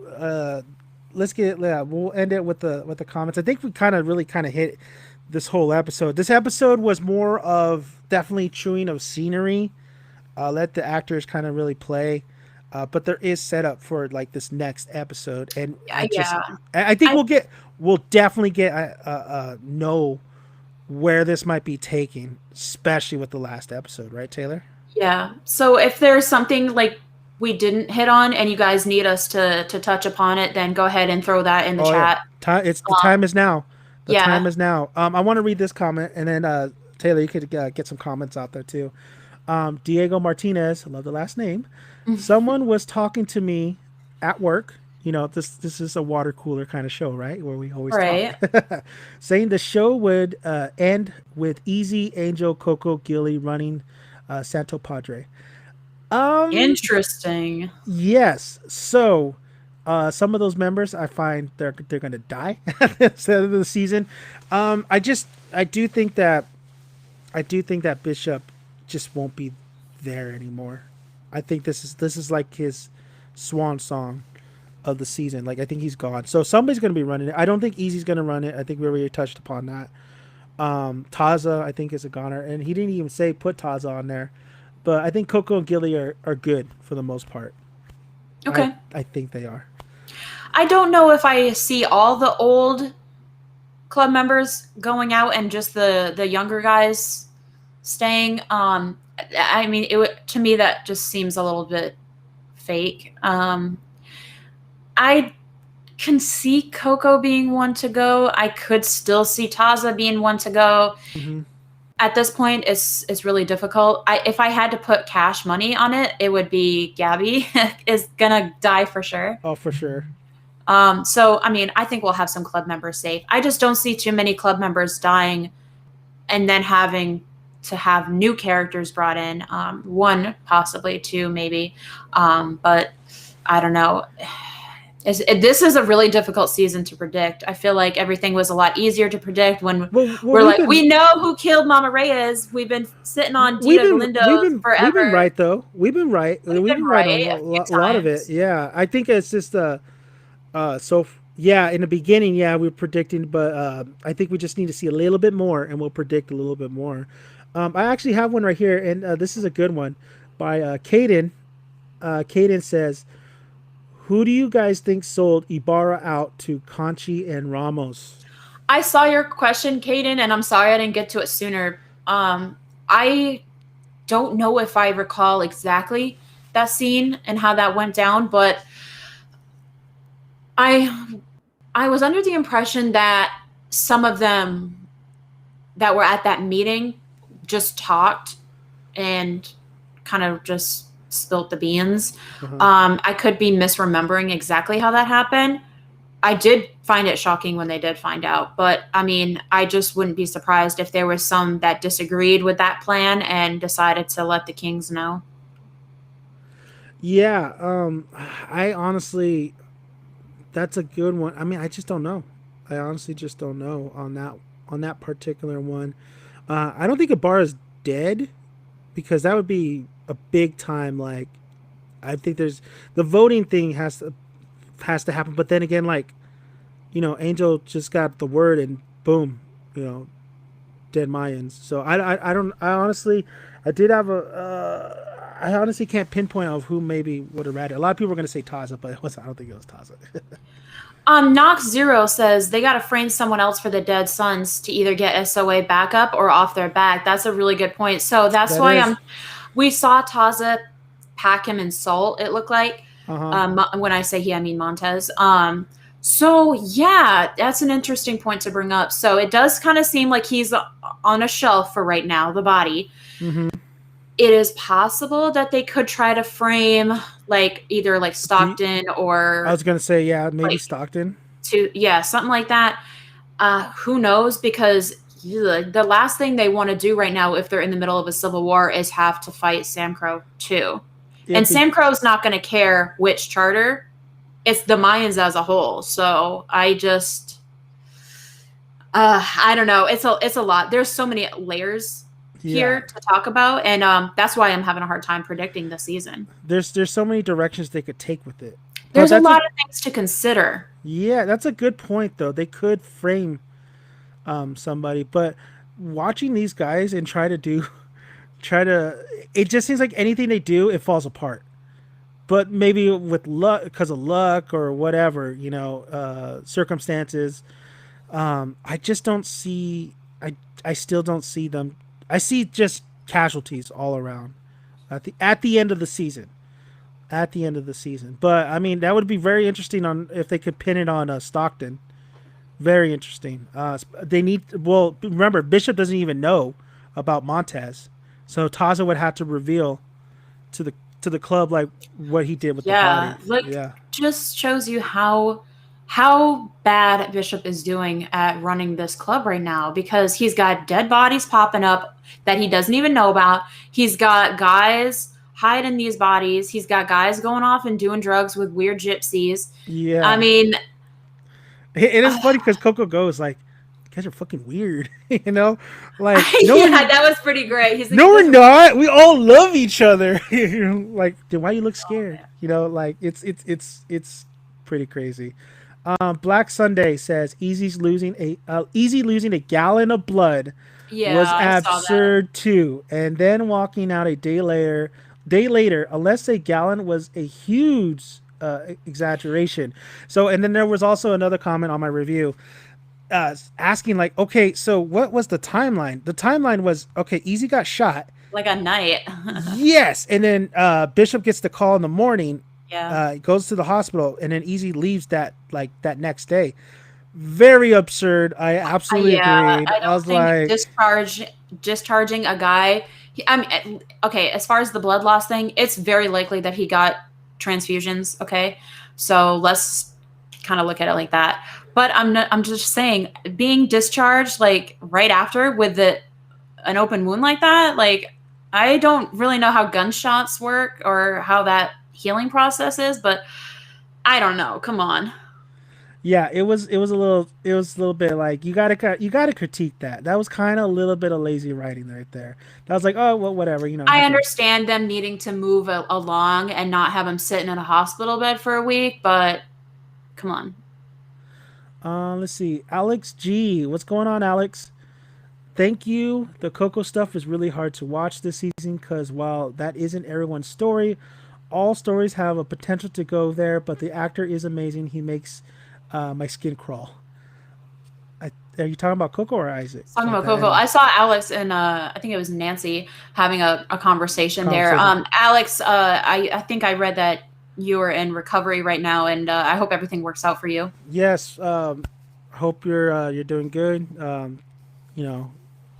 end it with the comments. I think we really hit this whole episode. This episode was more of definitely chewing of scenery. Let the actors kind of really play. But there is setup for like this next episode, and Yeah, I think I we'll definitely get know where this might be taking, especially with the last episode, right, Taylor? yeah. So if there's something like we didn't hit on, and you guys need us to touch upon it, then go ahead and throw that in the Oh yeah, chat. the time is now. The time Yeah. is now. I want to read this comment, and then Taylor, you could get some comments out there too. Diego Martinez, I love the last name. Someone was talking to me at work. This is a water cooler kind of show, right? Where we always Right. talk. Saying the show would end with Easy, Angel, Coco, Gilly running Santo Padre. Interesting. Yes. So, some of those members, I find they're gonna die at the end of the season. I do think that Bishop just won't be there anymore. I think this is like his swan song of the season. Like I think he's gone. So somebody's gonna be running it. I don't think Easy's gonna run it. I think we already touched upon that. Taza, I think, is a goner, and he didn't even say put Taza on there. But I think Coco and Gilly are good for the most part. Okay. I think they are. I don't know if I see all the old club members going out and just the younger guys staying. I mean, to me that just seems a little bit fake. I can see Coco being one to go. I could still see Taza being one to go. Mm-hmm. At this point, it's really difficult. If I had to put cash money on it, it would be Gabby is gonna die for sure. Oh, for sure. So I mean, I think we'll have some club members safe. I just don't see too many club members dying and then having to have new characters brought in. One, possibly two, maybe. But I don't know. This is a really difficult season to predict. I feel like everything was a lot easier to predict when we know who killed Mama Reyes. We've been sitting on Dita Galindo forever. We've been right though. We've been right. We've been right on a lot of it. Yeah, I think it's just yeah, in the beginning, yeah, we were predicting, but I think we just need to see a little bit more, and we'll predict a little bit more. I actually have one right here, and this is a good one by Caden. Caden says, "Who do you guys think sold Ibarra out to Conchi and Ramos?" I saw your question, Caden, and I'm sorry I didn't get to it sooner. I don't know if I recall exactly that scene and how that went down, but I was under the impression that some of them that were at that meeting just talked and kind of just spilt the beans. I could be misremembering exactly how that happened. I did find it shocking when they did find out, but I mean, I just wouldn't be surprised if there was some that disagreed with that plan and decided to let the Kings know. Yeah, I honestly, that's a good one. I mean, I just don't know. I honestly just don't know on that particular one. I don't think Ibarra's dead because that would be a big time. Like, I think there's the voting thing has to happen, but then again, like, Angel just got the word and boom, dead Mayans. So I don't. I honestly, I did have I honestly can't pinpoint of who maybe would have ratted. A lot of people are going to say Taza, but I don't think it was Taza. Nox Zero says they got to frame someone else for the dead sons to either get SOA backup or off their back. That's a really good point. So that's why we saw Taza pack him in salt, it looked like. When I say he, I mean Montez. So yeah, that's an interesting point to bring up. So it does kind of seem like he's on a shelf for right now, the body. Mm-hmm. It is possible that they could try to frame either Stockton or I was gonna say maybe Stockton something like that. Who knows? Because the last thing they want to do right now, if they're in the middle of a civil war, is have to fight Sam Crow too. And Sam Crow's not going to care which charter. It's the Mayans as a whole. So I just, I don't know. It's a lot. There's so many layers here to talk about, and that's why I'm having a hard time predicting the season. There's so many directions they could take with it. There's a lot of things to consider. Yeah, that's a good point though. They could frame somebody, but watching these guys and it just seems like anything they do, it falls apart. But maybe with luck, because of luck or whatever, circumstances. I just don't see. I still don't see them. I see just casualties all around at the end of the season. At the end of the season, but I mean that would be very interesting on if they could pin it on Stockton. Very interesting. They need. Well, remember Bishop doesn't even know about Montez, so Taza would have to reveal to the club what he did with the body. Just shows you how bad Bishop is doing at running this club right now, because he's got dead bodies popping up that he doesn't even know about. He's got guys hiding these bodies. He's got guys going off and doing drugs with weird gypsies. Yeah. I mean, it is funny because Coco goes like, "You guys are fucking weird," Like, no, that was pretty great. He's like, "No, we're not. We all love each other." Like, then why you look scared? It's pretty crazy. Black Sunday says Easy losing a gallon of blood was absurd too, and then walking out a day later, unless a gallon was a huge exaggeration. So, and then there was also another comment on my review asking okay, so what was the timeline? The timeline was, okay, Easy got shot like a night. Yes, and then Bishop gets the call in the morning. Yeah. Goes to the hospital, and then Easy leaves that next day. very absurd. I absolutely Yeah, agreed. I I don't was think like, discharging a guy. I mean, okay, as far as the blood loss thing, it's very likely that he got transfusions. Okay, so let's kind of look at it like that. But I'm just saying, being discharged like right after with an open wound like that, like I don't really know how gunshots work or how that healing process is, but I don't know. Come on. yeah, it was a little bit like you gotta critique that. That was kind of a little bit of lazy writing right there. That was like, oh well, whatever, you know, it I happens. understand them needing to move along and not have him sitting in a hospital bed for a week, but come on. Let's see, Alex G, what's going on, Alex? Thank you. The Coco stuff is really hard to watch this season because while that isn't everyone's story, all stories have a potential to go there. But the actor is amazing. He makes my skin crawl. Are you talking about Coco or Isaac? Talking Like about that Coco, ending I saw Alex and I think it was Nancy having a conversation there. conversation. Alex, I think I read that you are in recovery right now, and I hope everything works out for you. Yes. Hope you're doing good. You know,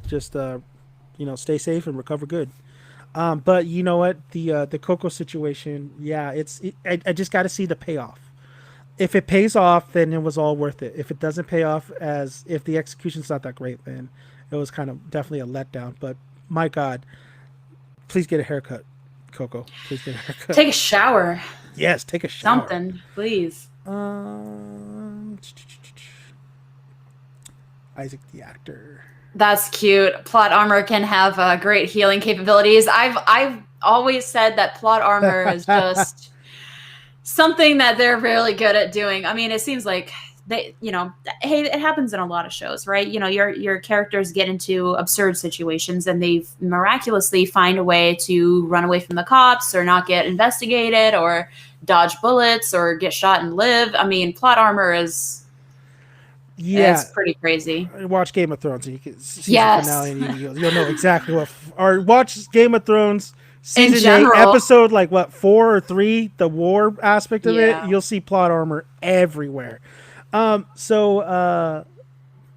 just you know, stay safe and recover good. But you know what? The Coco situation, yeah, I just got to see the payoff. If it pays off, then it was all worth it. If it doesn't pay off, as if the execution's not that great, then it was kind of definitely a letdown. But my God, please get a haircut, Coco. Please get a haircut. Take a shower, Yes, take a shower. something, please. Um, Isaac the actor. That's cute. Plot armor can have great healing capabilities. I've always said that plot armor is just something that they're really good at doing. I mean, it seems like they, hey, it happens in a lot of shows, right? Your characters get into absurd situations and they miraculously find a way to run away from the cops or not get investigated or dodge bullets or get shot and live. I mean, plot armor is Yeah, it's pretty crazy. watch Game of Thrones and you can season finale Yes. and you'll know exactly what. Or watch Game of Thrones In season 8 general, episode like what 4 or 3, the war aspect of it. yeah. You'll see plot armor everywhere. So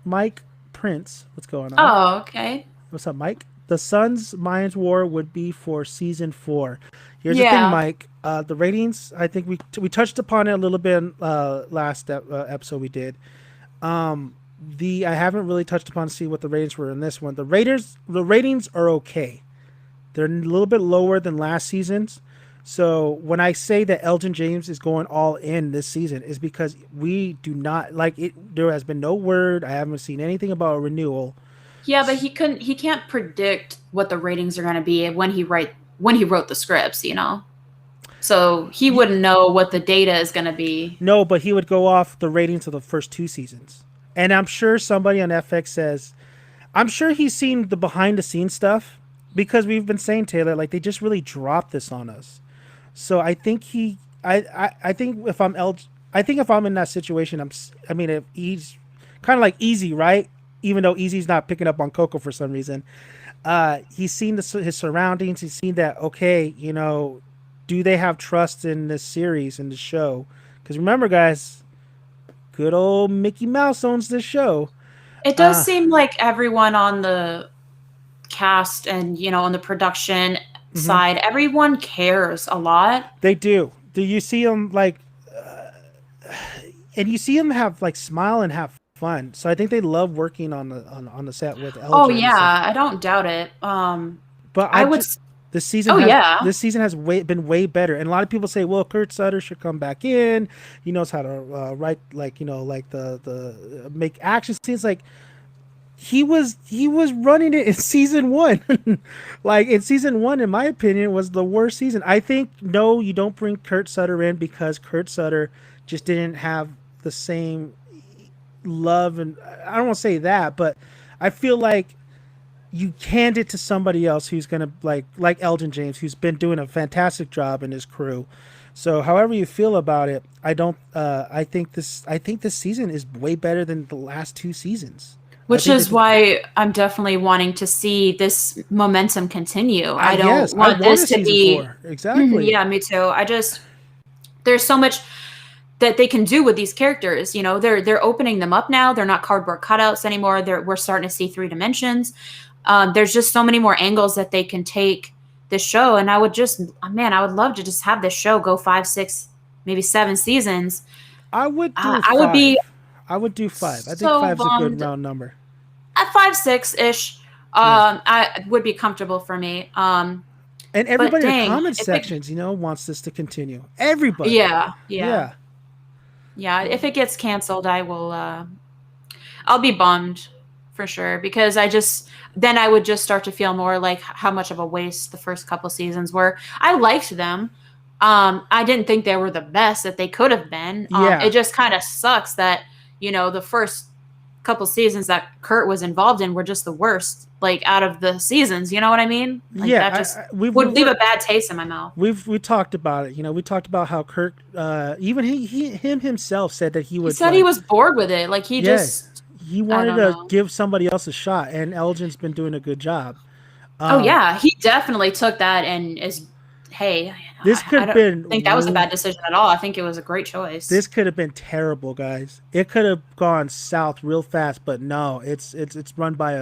Mike Prince, what's going on? Oh, okay. What's up, Mike? The Suns Mayans War would be for season 4. Here's the thing, Yeah. Mike. The ratings. I think we touched upon it a little bit last episode we did. The I haven't really touched upon to see what the ratings were in this one. The ratings are okay. They're a little bit lower than last season's. So when I say that Elgin James is going all in this season, is because we do not like it. There has been no word. I haven't seen anything about a renewal. Yeah, but he can't predict what the ratings are going to be when he wrote the scripts. So he wouldn't know what the data is going to be. No, but he would go off the ratings of the first 2 seasons. And I'm sure somebody on FX says, I'm sure he's seen the behind the scenes stuff because we've been saying, Taylor, like they just really dropped this on us. So I think I think I think if I'm in that situation, I mean, if he's kind of like Easy, right? Even though Easy's not picking up on Coco for some reason, he's seen his surroundings. He's seen that, okay, do they have trust in this series, in the show? Because remember, guys, good old Mickey Mouse owns this show. It does Uh, seem like everyone on the cast and on the production mhm. side, everyone cares a lot. They do. Do you see them like, and you see them have like smile and have fun. So I think they love working on the set with Oh Elgin and stuff. yeah, I don't doubt it. But I would. this season Oh has yeah. been way better, and a lot of people say, well, Kurt Sutter should come back in. He knows how to write, like like the make action scenes. Like he was running it in season 1. Like in season 1, in my opinion, was the worst season. I think no, you don't bring Kurt Sutter in because Kurt Sutter just didn't have the same love, and I don't want to say that, but I feel like you hand it to somebody else who's gonna like Elgin James, who's been doing a fantastic job in his crew. So, however you feel about it, I don't. I think this season is way better than the last 2 seasons. I Which think is that. why I'm definitely wanting to see this momentum continue. I don't Yes, I want want a this to season be. 4. Exactly. Yeah, me too. There's so much. that they can do with these characters. You know, they're opening them up now. They're not cardboard cutouts anymore. We're starting to see 3 dimensions. There's just so many more angles that they can take this show. And I would just, man, I would love to just have this show go 5, 6, maybe 7 seasons. I would do I would be 5. I would do 5. I think so five's a good bummed round number. at 5, 6 ish. Yeah. I would be comfortable for me. And But everybody in the dang, comment sections, wants this to continue. Everybody. yeah, Yeah. yeah. If it gets canceled, I will. I'll be bummed for sure, because then I would just start to feel more like how much of a waste the first couple seasons were. I liked them. I didn't think they were the best that they could have been. Yeah. It just kind of sucks that, the first couple seasons that Kurt was involved in were just the worst, like out of the seasons. You know what I mean? Like, Yeah, that just would leave a bad taste in my mouth. We talked about it. We talked about how Kurt, even him himself said that he would. He said he was bored with it. Like he wanted to give somebody else a shot, and Elgin's been doing a good job. Oh yeah, he definitely took that and is. Hey, this could have been. I think that was a bad decision at all. I think it was a great choice. This could have been terrible, guys. It could have gone south real fast, but no, it's run by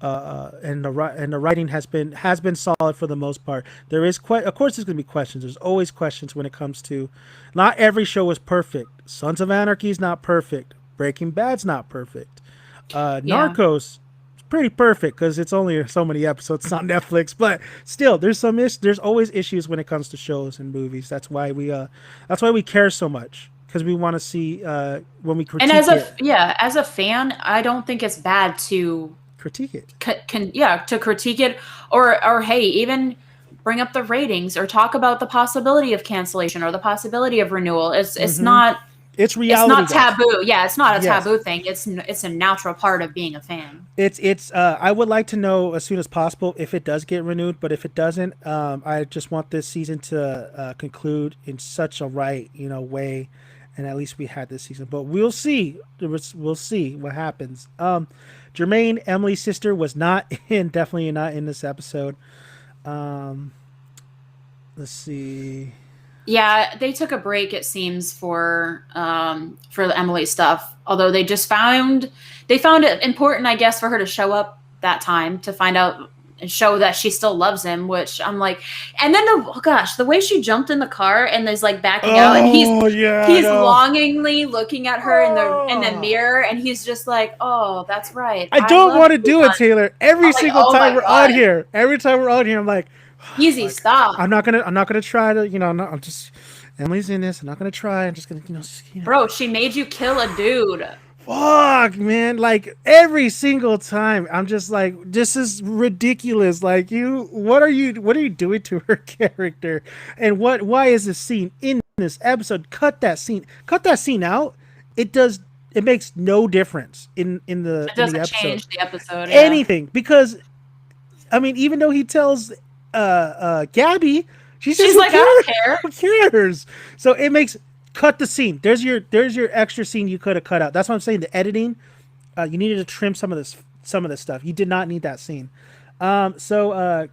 and the writing has been solid for the most part. There is of course there's going to be questions. There's always questions when it comes to. Not every show is perfect. Sons of Anarchy is not perfect. Breaking Bad's not perfect. Narcos. Pretty perfect because it's only so many episodes on Netflix, but still there's always issues when it comes to shows and movies. That's why we care so much, because we want to see when we critique as a fan, I don't think it's bad to critique it. To critique it, or hey, even bring up the ratings or talk about the possibility of cancellation or the possibility of renewal. It's not. It's reality. It's not taboo. Yeah, it's not a taboo thing. It's a natural part of being a fan. It's. I would like to know as soon as possible if it does get renewed, but if it doesn't, I just want this season to conclude in such a right, way, and at least we had this season. But we'll see. We'll see what happens. Jermaine, Emily's sister, was definitely not in this episode. Let's see. Yeah, they took a break, it seems, for the Emily stuff. Although they found it important, I guess, for her to show up that time to find out and show that she still loves him. Which I'm like, and then the way she jumped in the car and is like backing out, and he's longingly looking at her in the mirror, and he's just like, oh, that's right. I don't want to do it, Taylor. Every single time we're on here, I'm like. Easy, stop. I'm not gonna try to, I'm just, Emily's in this. I'm not gonna try. I'm just gonna, Bro, she made you kill a dude. Fuck, man. Like, every single time, I'm just like, this is ridiculous. Like, what are you doing to her character? And why is this scene in this episode? Cut that scene out. It makes no difference in the episode. Change the episode. Anything. Because, I mean, even though he tells Gabby, she's like, I don't care. Who cares? So it makes cut the scene. There's your extra scene you could have cut out. That's what I'm saying. The editing, you needed to trim some of this stuff. You did not need that scene. So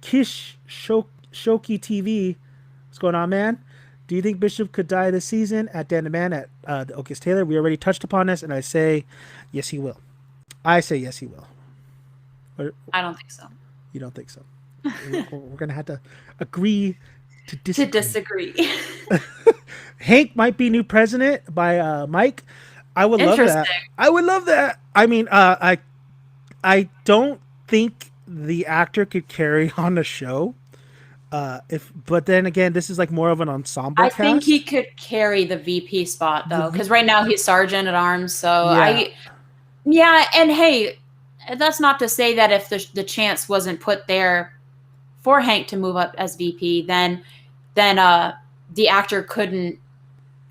Kish Shoki TV, what's going on, man? Do you think Bishop could die this season at Dan the Man at the Okest Taylor? We already touched upon this, and I say yes, he will. I say yes, he will. I don't think so. You don't think so? We're gonna have to agree to disagree. Hank might be new president by Mike. I would love that. I mean, I don't think the actor could carry on the show. But then again, this is like more of an ensemble. I think he could carry the VP spot though, because right now he's sergeant at arms. So and hey, that's not to say that if the chance wasn't put there for Hank to move up as VP, then the actor couldn't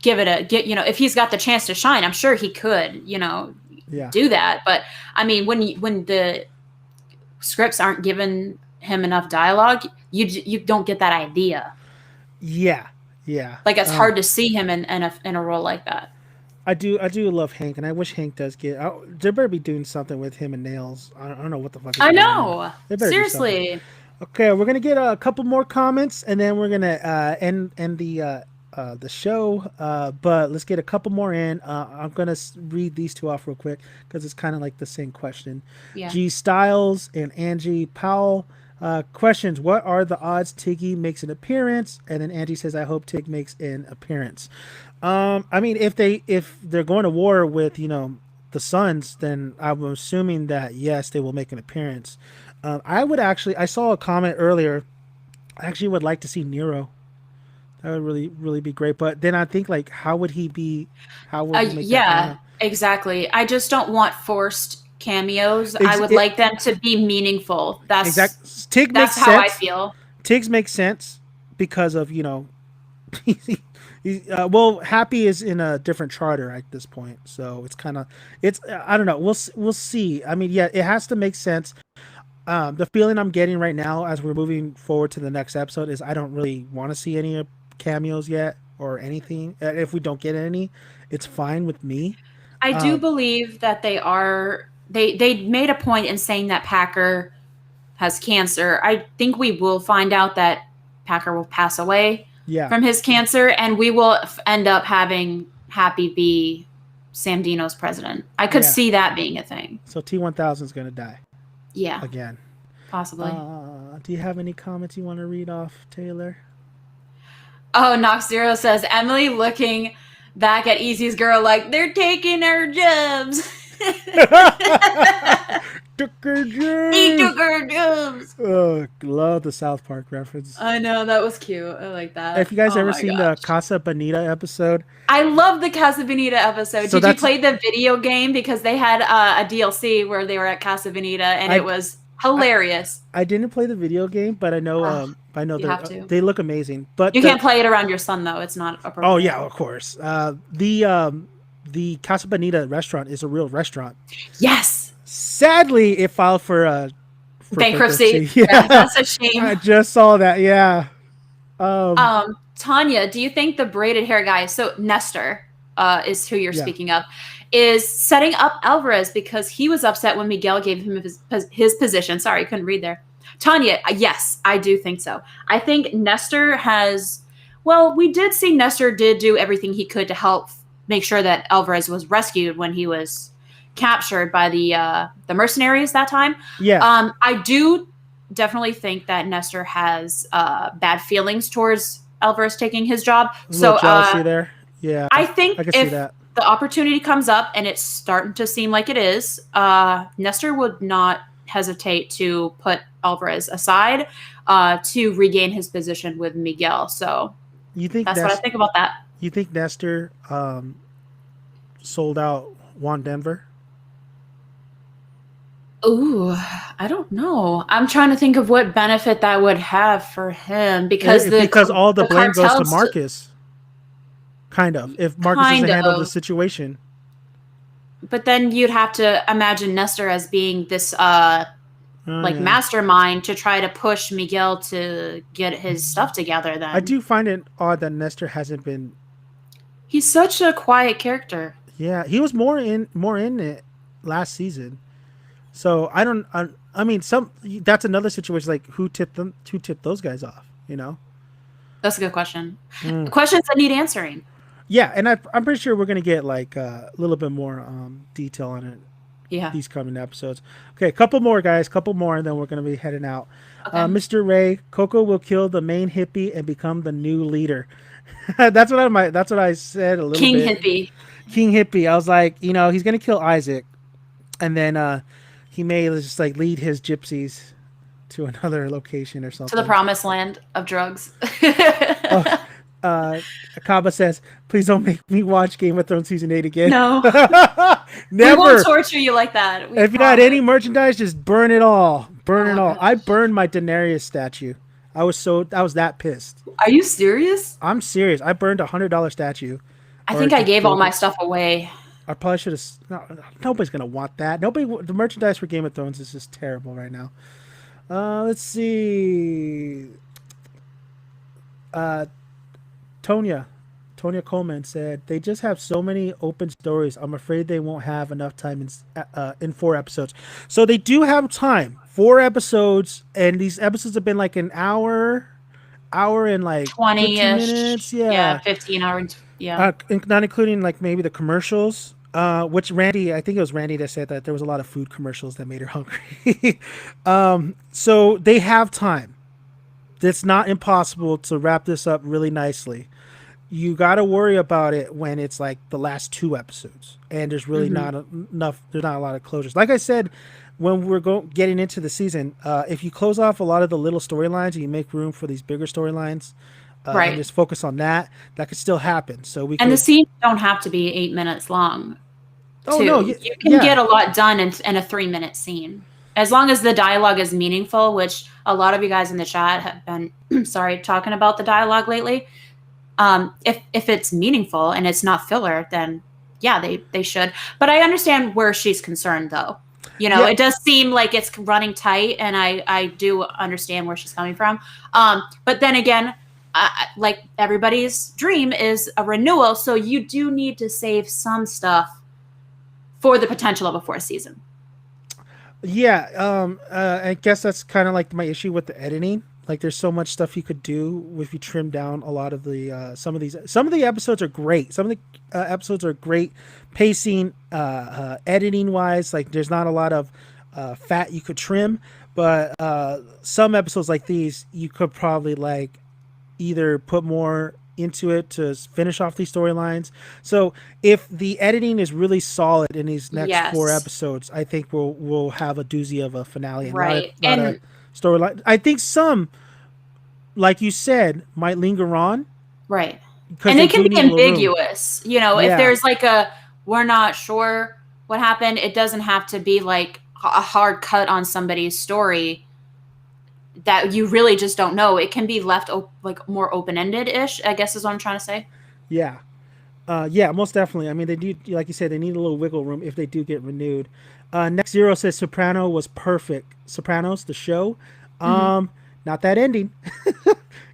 if he's got the chance to shine, I'm sure he could, do that. But I mean, when the scripts aren't giving him enough dialogue, you don't get that idea. Yeah. Like it's hard to see him in a role like that. I do love Hank, and I wish Hank does get. They better be doing something with him and Nails. I don't know what the fuck. I know. Seriously. Okay, we're gonna get a couple more comments, and then we're gonna end the the show. But let's get a couple more in. I'm gonna read these two off real quick because it's kind of like the same question. Yeah. G Styles and Angie Powell. Questions: what are the odds Tiggy makes an appearance? And then Angie says, "I hope Tig makes an appearance." I mean, if they're going to war with the Suns, then I'm assuming that yes, they will make an appearance. I would actually. I saw a comment earlier. I actually would like to see Nero. That would really be great. But then I think like, how would he be? How would he make that? Yeah, exactly. I just don't want forced cameos. I Ex- would it, like them to be meaningful. Tig That's makes how I sense. feel. Tiggs makes sense because of well, Happy is in a different charter at this point, so it's I don't know. We'll see. I mean, yeah, it has to make sense. The feeling I'm getting right now as we're moving forward to the next episode is I don't really want to see any cameos yet or anything. If we don't get any, it's fine with me. I do Um, believe that they made a point in saying that Packer has cancer. I think we will find out that Packer will pass away yeah, from his cancer, and we will end up having Happy be Sam Dino's president. I could yeah. see that being a thing. So T1000 is gonna die Yeah, again. possibly. Do you have any comments you want to read off, Taylor? Oh, Nox Zero says Emily looking back at Easy's girl like they're taking her jobs. Took her He juice. took her jobs. Oh, love the South Park reference. I know, that was cute. I like that. If you guys Oh ever my seen the gosh. Casa Bonita episode, I love the Casa Bonita episode. so Did you that's play the video game? Because they had a DLC where they were at Casa Bonita, and I it was I, hilarious. I didn't play the video game, but Oh, I know you have to. they look amazing. But You can't play it around your son, though. It's not oh appropriate. yeah, of course. The Casa Bonita restaurant is a real restaurant. Yes. Sadly, it filed for Bankruptcy. Yeah, Yeah, that's a shame. I just saw that. Yeah. Um. Tanya, do you think the braided hair guy, so Nestor is who you're Yeah. speaking of, is setting up Alvarez because he was upset when Miguel gave him his position? Sorry, I couldn't read there. Tanya, yes, I do think so. I think Nestor has, well, we did see Nestor did do everything he could to help make sure that Alvarez was rescued when he was captured by the mercenaries that time. Yeah. I do definitely think that Nestor has bad feelings towards Alvarez taking his job. A So little jealousy there. Yeah. I I think can see if that. the opportunity comes up and it's starting to seem like it is, Nestor would not hesitate to put Alvarez aside to regain his position with Miguel. So You think that's what I think about that. You think Nestor sold out Juan Denver? Ooh, I don't know. I'm trying to think of what benefit that would have for him because Because all the blame goes to cartels Marcus. Kind of. If Marcus doesn't kind handle the of. situation. But then you'd have to imagine Nestor as being this Oh, like yeah. mastermind to try to push Miguel to get his stuff together. Then I do find it odd that Nestor hasn't been. he's such a quiet character. Yeah, he was more in it last season. So I don't. I mean, that's another situation. Like who tipped them? Who tipped those guys off? You know. That's a good question. Mm. Questions that need answering. Yeah, and I'm pretty sure we're gonna get like a little bit more detail on it Yeah. these coming episodes. Okay, a couple more guys, couple more, and then we're gonna be heading out. Okay. Mr. Ray, Coco will kill the main hippie and become the new leader. That's what I said a little King bit. hippie. King hippie. I was like, he's gonna kill Isaac, and then he may just like lead his gypsies to another location or something. To the promised land of drugs. Oh, Akaba says, "Please don't make me watch Game of Thrones season 8 again." No. Never. We won't torture you like that. If you got any merchandise, just burn it all. Burn it all. gosh. I burned my Daenerys statue. I was that pissed. Are you serious? I'm serious. I burned $100 statue. I think I gave all my stuff away. I probably should have. Nobody's gonna want that. The merchandise for Game of Thrones is just terrible right now. Let's see. Tonya Coleman said they just have so many open stories. I'm afraid they won't have enough time in 4 episodes. So they do have time. 4 episodes, and these episodes have been like an hour, hour and like 15 minutes. 20-ish. Yeah, Yeah. 15 hours. Yeah. Not including like maybe the commercials. Which Randy, I think it was Randy that said that there was a lot of food commercials that made her hungry. So they have time. It's not impossible to wrap this up really nicely. You got to worry about it when it's like the last two episodes and there's really Hmm. not enough. There's not a lot of closures. Like I said, when we're getting into the season, if you close off a lot of the little storylines and you make room for these bigger storylines, and Right. just focus on that, that could still happen. So we And the could. scenes don't have to be 8 minutes long, Oh no, too. yeah, You can yeah, get a lot done in a 3-minute scene. As long as the dialogue is meaningful, which a lot of you guys in the chat have been, sorry, talking about the dialogue lately. If it's meaningful and it's not filler, then yeah, they should. But I understand where she's concerned, though. yeah, It does seem like it's running tight, and I do understand where she's coming from. But then again, like everybody's dream is a renewal, so you do need to save some stuff for the potential of a fourth season. yeah. I guess that's kind of like my issue with the editing. Like, there's so much stuff you could do if you trim down a lot of the some of these. Some of the episodes are great. Some of the episodes are great pacing, editing wise. Like, there's not a lot of fat you could trim, but some episodes like these, you could probably like either put more into it to finish off these storylines. So if the editing is really solid in these next four Yes, episodes, I think we'll have a doozy of a finale and right. a lot of And storyline. I think some, like you said, might linger on right. because And they it can do be need a little room. ambiguous. If Yeah, there's like we're not sure what happened, it doesn't have to be like a hard cut on somebody's story that you really just don't know. It can be left like more open ended ish, I guess is what I'm trying to say. yeah, yeah, most definitely. I mean, they do, like you said, they need a little wiggle room if they do get renewed. Next Zero says Soprano was perfect. Sopranos, the show, Hmm. not that ending.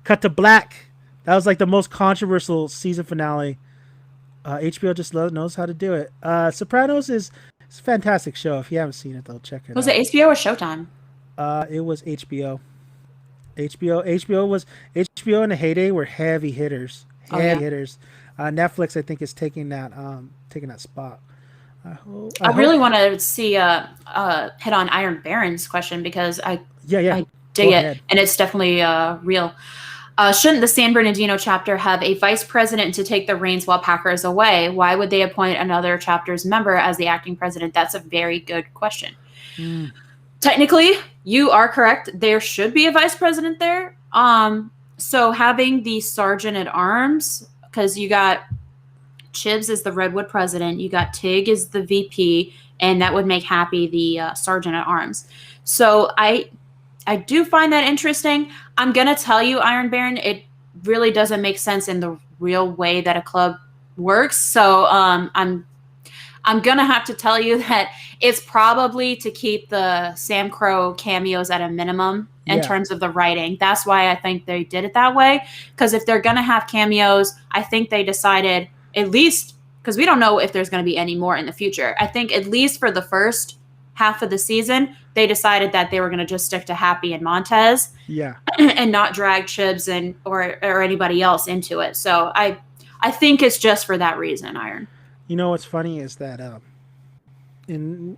Cut to black. That was like the most controversial season finale. HBO just knows how to do it. Sopranos is it's a fantastic show. If you haven't seen it, though, check it Was it out. HBO or Showtime? It was HBO. HBO was HBO in the heyday were heavy hitters. Oh Heavy yeah. hitters. Netflix, I think, is taking that spot. I I hope. really want to see hit on Iron Baron's question because Yeah, yeah. I dig Go it, ahead. and it's definitely real. Shouldn't the San Bernardino chapter have a vice president to take the reins while Packer is away? Why would they appoint another chapter's member as the acting president? That's a very good question. Mm, Technically, you are correct. There should be a vice president there. So having the sergeant at arms, because you got Chibs as the Redwood president, you got Tig as the VP, and that would make Happy the sergeant at arms. So I do find that interesting. I'm gonna tell you, Iron Baron, it really doesn't make sense in the real way that a club works. So I'm gonna have to tell you that it's probably to keep the Sam Crow cameos at a minimum in yeah, terms of the writing. That's why I think they did it that way. Because if they're gonna have cameos, I think they decided at least because we don't know if there's gonna be any more in the future. I think at least for the first half of the season, they decided that they were gonna just stick to Happy and Montez yeah. and not drag Chibs and or anybody else into it. So I think it's just for that reason, Iron. You know what's funny is that in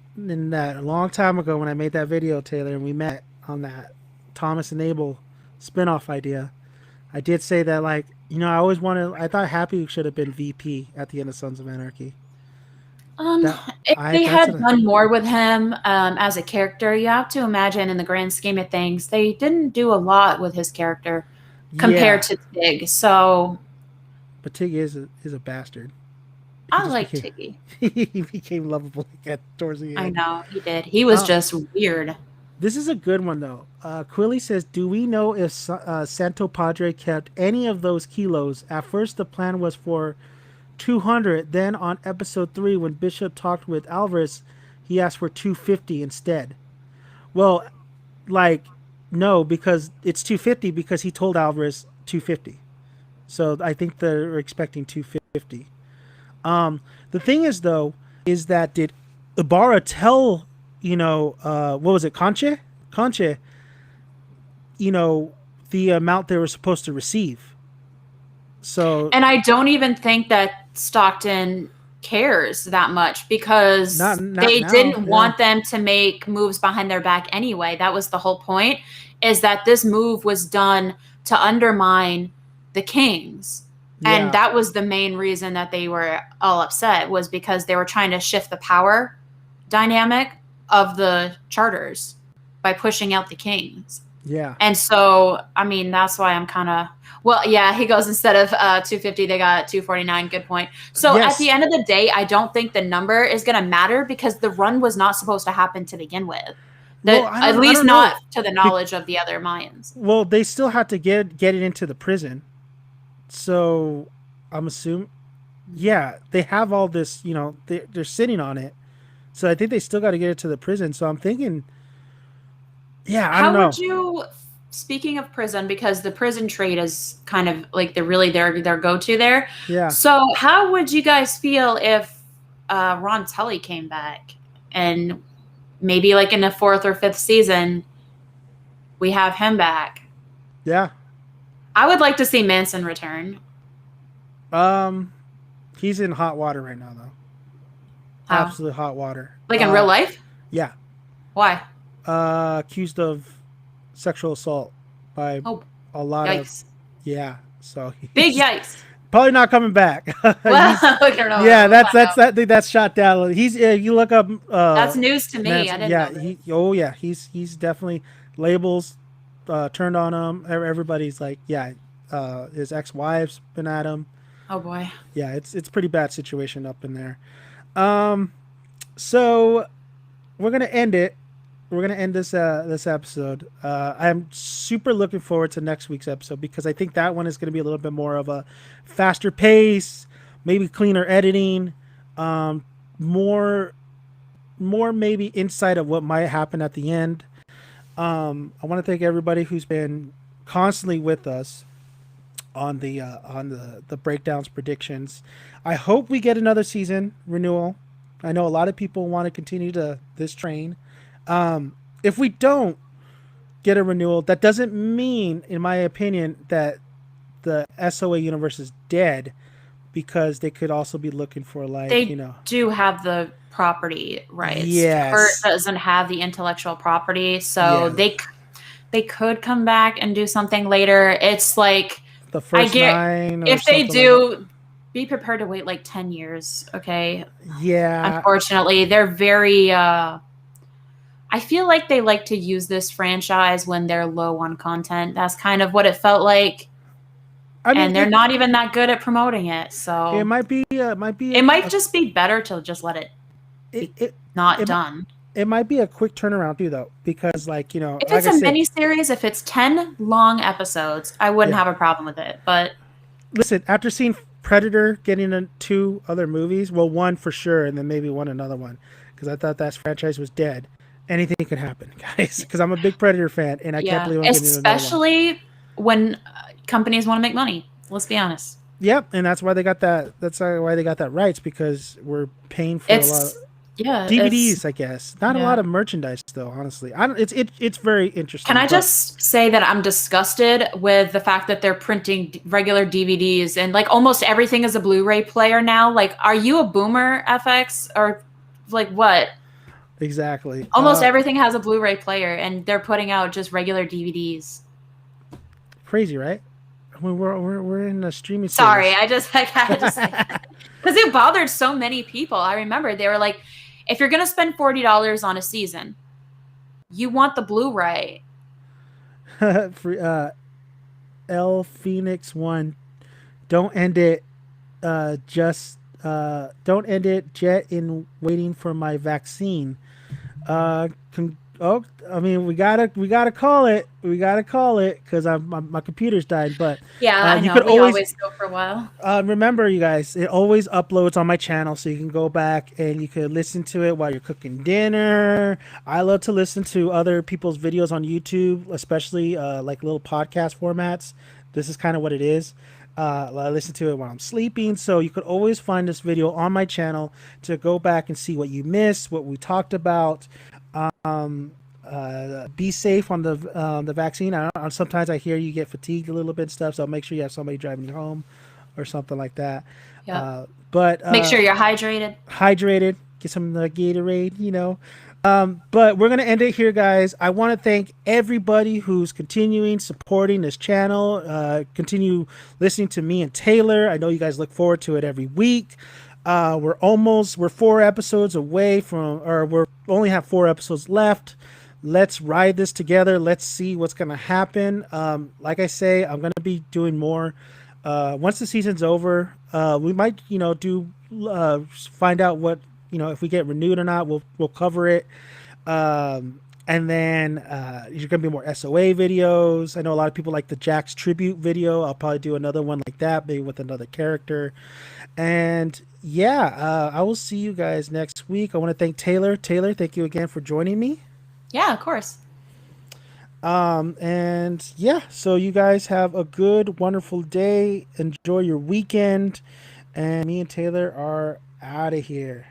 that a long time ago when I made that video, Taylor, and we met on that Thomas and Abel spinoff idea, I did say that like I always wanted. I thought Happy should have been VP at the end of Sons of Anarchy. Um, That if I they that's had a done more with him as a character, you have to imagine in the grand scheme of things, they didn't do a lot with his character compared yeah. to Tig. So But Tig is a bastard. He I just like became Tiggy. he became lovable towards the I end. know he did. He was Uh, just weird. this is a good one though. Quilly says, "Do we know if Santo Padre kept any of those kilos? At first, the plan was for 200. Then on episode 3, when Bishop talked with Alvarez, he asked for 250 instead. Well, like no, because it's 250 because he told Alvarez 250. So I think they're expecting 250. The thing is though, is that did Ibarra tell what was it, Conche, you know, the amount they were supposed to receive. So And I don't even think that Stockton cares that much because not they now. didn't Yeah. want them to make moves behind their back anyway. That was the whole point, is that this move was done to undermine the Kings. And Yeah. that was the main reason that they were all upset, was because they were trying to shift the power dynamic of the charters by pushing out the Kings. Yeah. And so, I mean, that's why I'm kind of, well, yeah, he goes, instead of 250, they got 249. Good point. So at the Yes. end of the day, I don't think the number is going to matter because the run was not supposed to happen to begin with. Well, That, at I least don't not know. to the knowledge of the other Mayans. Well, they still have to get it into the prison. So I'm assuming, yeah, they have all this. They're sitting on it. So I think they still got to get it to the prison. So I'm thinking, yeah, I don't How would know. you, speaking of prison, because the prison trade is kind of like their go-to there. Yeah. So how would you guys feel if Ron Tully came back and maybe like in the 4th or 5th season, we have him back? Yeah. I would like to see Manson return. Um, he's in hot water right now, though. How? Absolute hot water. Like in real life? Yeah. Why? Accused of sexual assault by Oh, a lot yikes. of. Yeah. So Big he's yikes. probably not coming back. Well, I don't know. Yeah, We'll that's find out. I think that's shot down. He's you look up. That's news to me. I Manson, didn't yeah, know this. he's definitely labels turned on him. Everybody's like, yeah, his ex-wife's been at him. Oh boy. Yeah, it's pretty bad situation up in there. Um, so we're gonna end it. We're gonna end this episode. I'm super looking forward to next week's episode because I think that one is gonna be a little bit more of a faster pace, maybe cleaner editing, um, more maybe insight of what might happen at the end. I want to thank everybody who's been constantly with us on the breakdowns predictions. I hope we get another season renewal. I know a lot of people want to continue to this train. If we don't get a renewal, that doesn't mean, in my opinion, that the SOA universe is dead, because they could also be looking for They do have the property rights. Kurt yes, doesn't have the intellectual property, so yeah, they could come back and do something later. It's like, the I first get, nine or if they something like that. do, be prepared to wait like 10 years, okay? Yeah, Unfortunately, they're very I feel like they like to use this franchise when they're low on content. That's kind of what it felt like. I mean And they're not even that good at promoting it. it So might be it might just be better to just let it it, be it not it done. it might be a quick turnaround too, though, because If like it's I a said, mini series, if it's 10 long episodes, I wouldn't yeah. have a problem with it. But Listen, after seeing Predator getting two other movies, well, one for sure, and then maybe another one, because I thought that franchise was dead. Anything could happen, guys, because I'm a big Predator fan, and I can't yeah, believe I'm getting another one. especially when companies want to make money. Let's be honest. Yep, and that's why they got that. That's why they got that rights, because we're paying for a lot of It's, yeah, it's, DVDs, I guess. Not a lot yeah. of merchandise, though. Honestly, I don't. It's very interesting. Can I but just say that I'm disgusted with the fact that they're printing regular DVDs and like almost everything is a Blu-ray player now? Like, are you a boomer, FX, or like what? exactly. Almost everything has a Blu-ray player, and they're putting out just regular DVDs. Crazy, right? I mean, we're in a streaming Sorry, service. I had to say that because it bothered so many people. I remember they were like, if you're gonna spend $40 on a season, you want the Blu-ray. For L Phoenix one, don't end it. Just don't end it. Jet in waiting for my vaccine. I mean, we gotta call it. We gotta call it because my computer's died. But Yeah, I you know. could We always always go for a while. remember, you guys. It always uploads on my channel, so you can go back and you could listen to it while you're cooking dinner. I love to listen to other people's videos on YouTube, especially like little podcast formats. This is kind of what it is. I listen to it while I'm sleeping, so you could always find this video on my channel to go back and see what you missed, what we talked about. Be safe on the vaccine. Sometimes I hear you get fatigued a little bit and stuff, so make sure you have somebody driving you home or something like that. Yep. But Make sure you're hydrated. hydrated, get some Gatorade, But we're gonna end it here, guys. I want to thank everybody who's continuing supporting this channel. Continue listening to me and Taylor. I know you guys look forward to it every week. We're 4 episodes away from, or we're only have 4 episodes left. Let's ride this together. Let's see what's gonna happen. Like I say, I'm gonna be doing more. Once the season's over, we might, do find out what, if we get renewed or not. We'll cover it. And then there's gonna be more SOA videos. I know a lot of people like the Jax tribute video. I'll probably do another one like that, maybe with another character. And yeah, I will see you guys next week. I want to thank Taylor. Taylor, thank you again for joining me. Yeah, of course. And yeah, so you guys have a good, wonderful day. Enjoy your weekend. And me and Taylor are out of here.